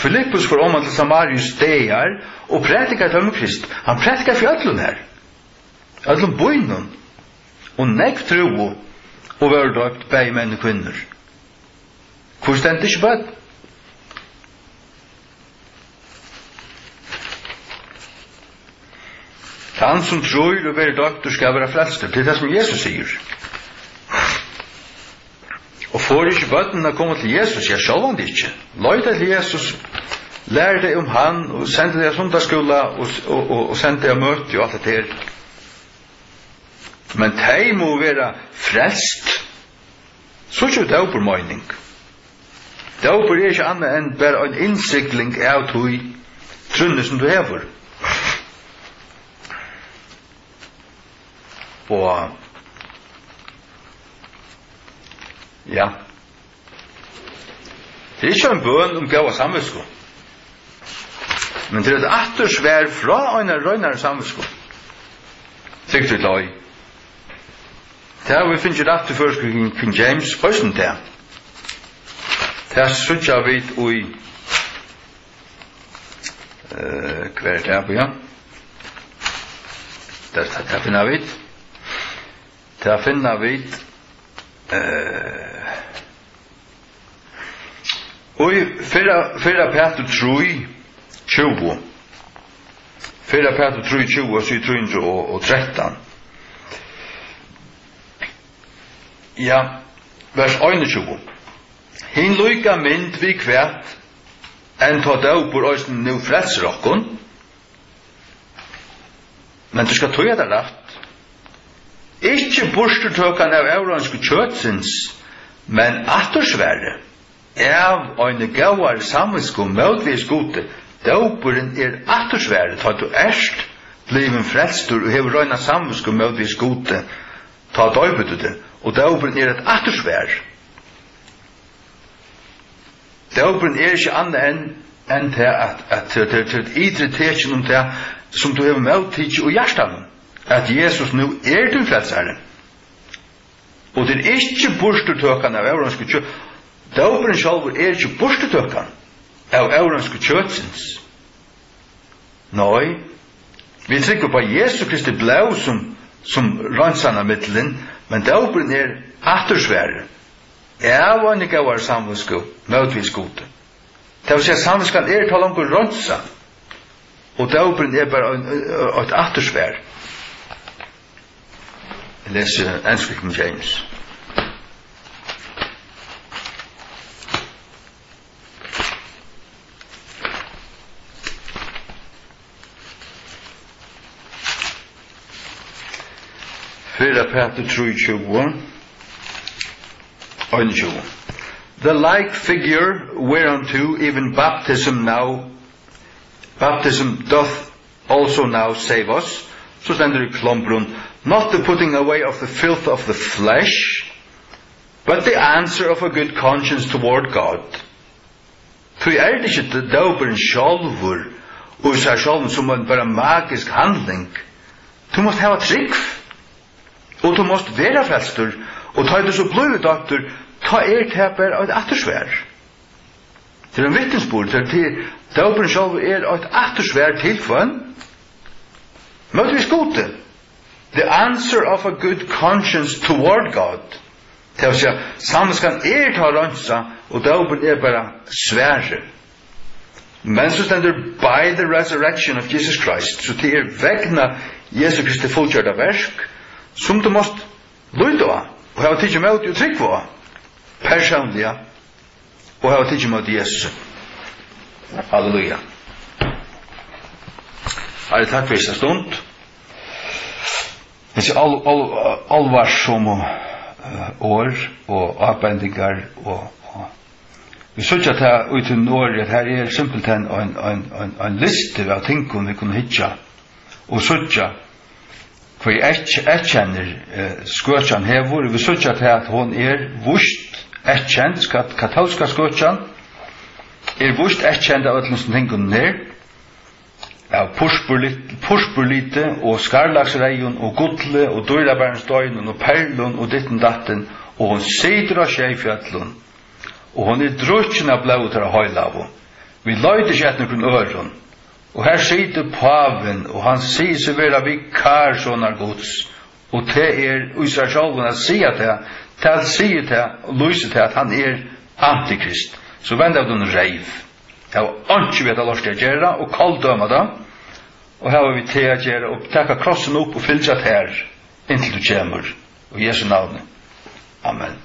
Filippus for om han til Samarius deir, og prætikar til om Krist. Han prætikar for öllun her. Öllun bøynun. Og nekv tro, og var døpt begge menn og kvinner. Hvor stender ikke bød? Han som tror og være doktor skal være frelster. Det det som Jesus sier. Og får ikke bøttene komme til Jesus, jeg selv om det ikke. Løy deg til Jesus, lær deg om han, og send deg sundagsskola, og send deg møte, og alt det her. Men de må være frelst. Så er ikke det på mening. Det er ikke annet enn bare en innsikling av tog trunnet som du hever. Og ja, det er ikke en bøn om gav av samvetsko, men det er et attersvær fra en røynare samvetsko. Sikkert til løy. Det har vi finnet rett til først King James høysen til. Det er suttja vidt ui hver er det på, ja? Det finner vi det finner vi ui fyrra Peter 3:20 fyrra Peter 3:20 og 313 ja vers 21 hin luika mynd vi kvært enn ta daupur òsne nu frelser okkon men du skal tøya det rett ikke borstertøkan av euranske kjøtsins, men attersvære av øyne gauar samvisko møtvis gode. Daupuren attersvære, ta du erst bliven frelstur og hever øyne samvisko møtvis gode, ta døybudu det, og daupuren et attersvære. Daupuren ikke annet enn til at til idre tekjen om det som du hever møttis og hjertan at Jesus nu din frelseren. Og det ikke borstertøkan av euranske kjøtt. Dauperen selv ikke borstertøkan av euranske kjøtsins. Nei, vi trykker på Jesus Kristi blå som rannsana middelen, men dauperen attersvære. Av en ikke var samvisko, møtvis gode. Det vil si at samviskan til langt rannsa, og dauperen bare et attersvære. Les King James. Fyrra Peter 3:21. The like figure whereunto even baptism doth also now save us. Så stender I Klombrun, not the putting away of the filth of the flesh, but the answer of a good conscience toward God. For det ikke dauperen sjálfur, og seg sjálfur som en bare magisk handling. Du måst hava trygg, og du måst være frelstur, og ta det så bløyde doktor, ta det bare et attersvær. Det en vittnesbord, dauperen sjálfur et attersvær tilfann, møtvis gode. The answer of a good conscience toward God. Det vil si, samskan ta rønsa, og daupen bare svære. Men så stender by the resurrection of Jesus Christ, så det vegna Jesu Kristi fullkjørda versk, som du måst lyde av, og hava tidsi møt og trygg av, personliga, og hava tidsi møt Jesus. Halleluja. Herre, takk for en stund. Det er allvarsomme år og avbendingar og vi synes at her ut i Norge at her simpelthen en liste av ting vi kunne hitja og synes for jeg kjenner skøtjan hevor vi synes at her at hun vust kjent katolska skøtjan vust kjent av alle som ting hun av pushburlite og skarlagsreion og gudle og døyrabærensdøgnen og perlun og ditten datten og hon sider av skjeifjallun og hon drutjen av blod til å høylavun vi løyde ikke etter noen øron og her sider paven og han sier seg vera vikar sånnar gods og det Israel sjálfun at sier det og lyser til at han antikrist så vend av den reiv. Det var ikke vi hadde lyst til å gjøre, og kalddømme det, og her vi til å gjøre og taka krossen opp og fyllja her inntil du kommer og Jesu navn. Amen.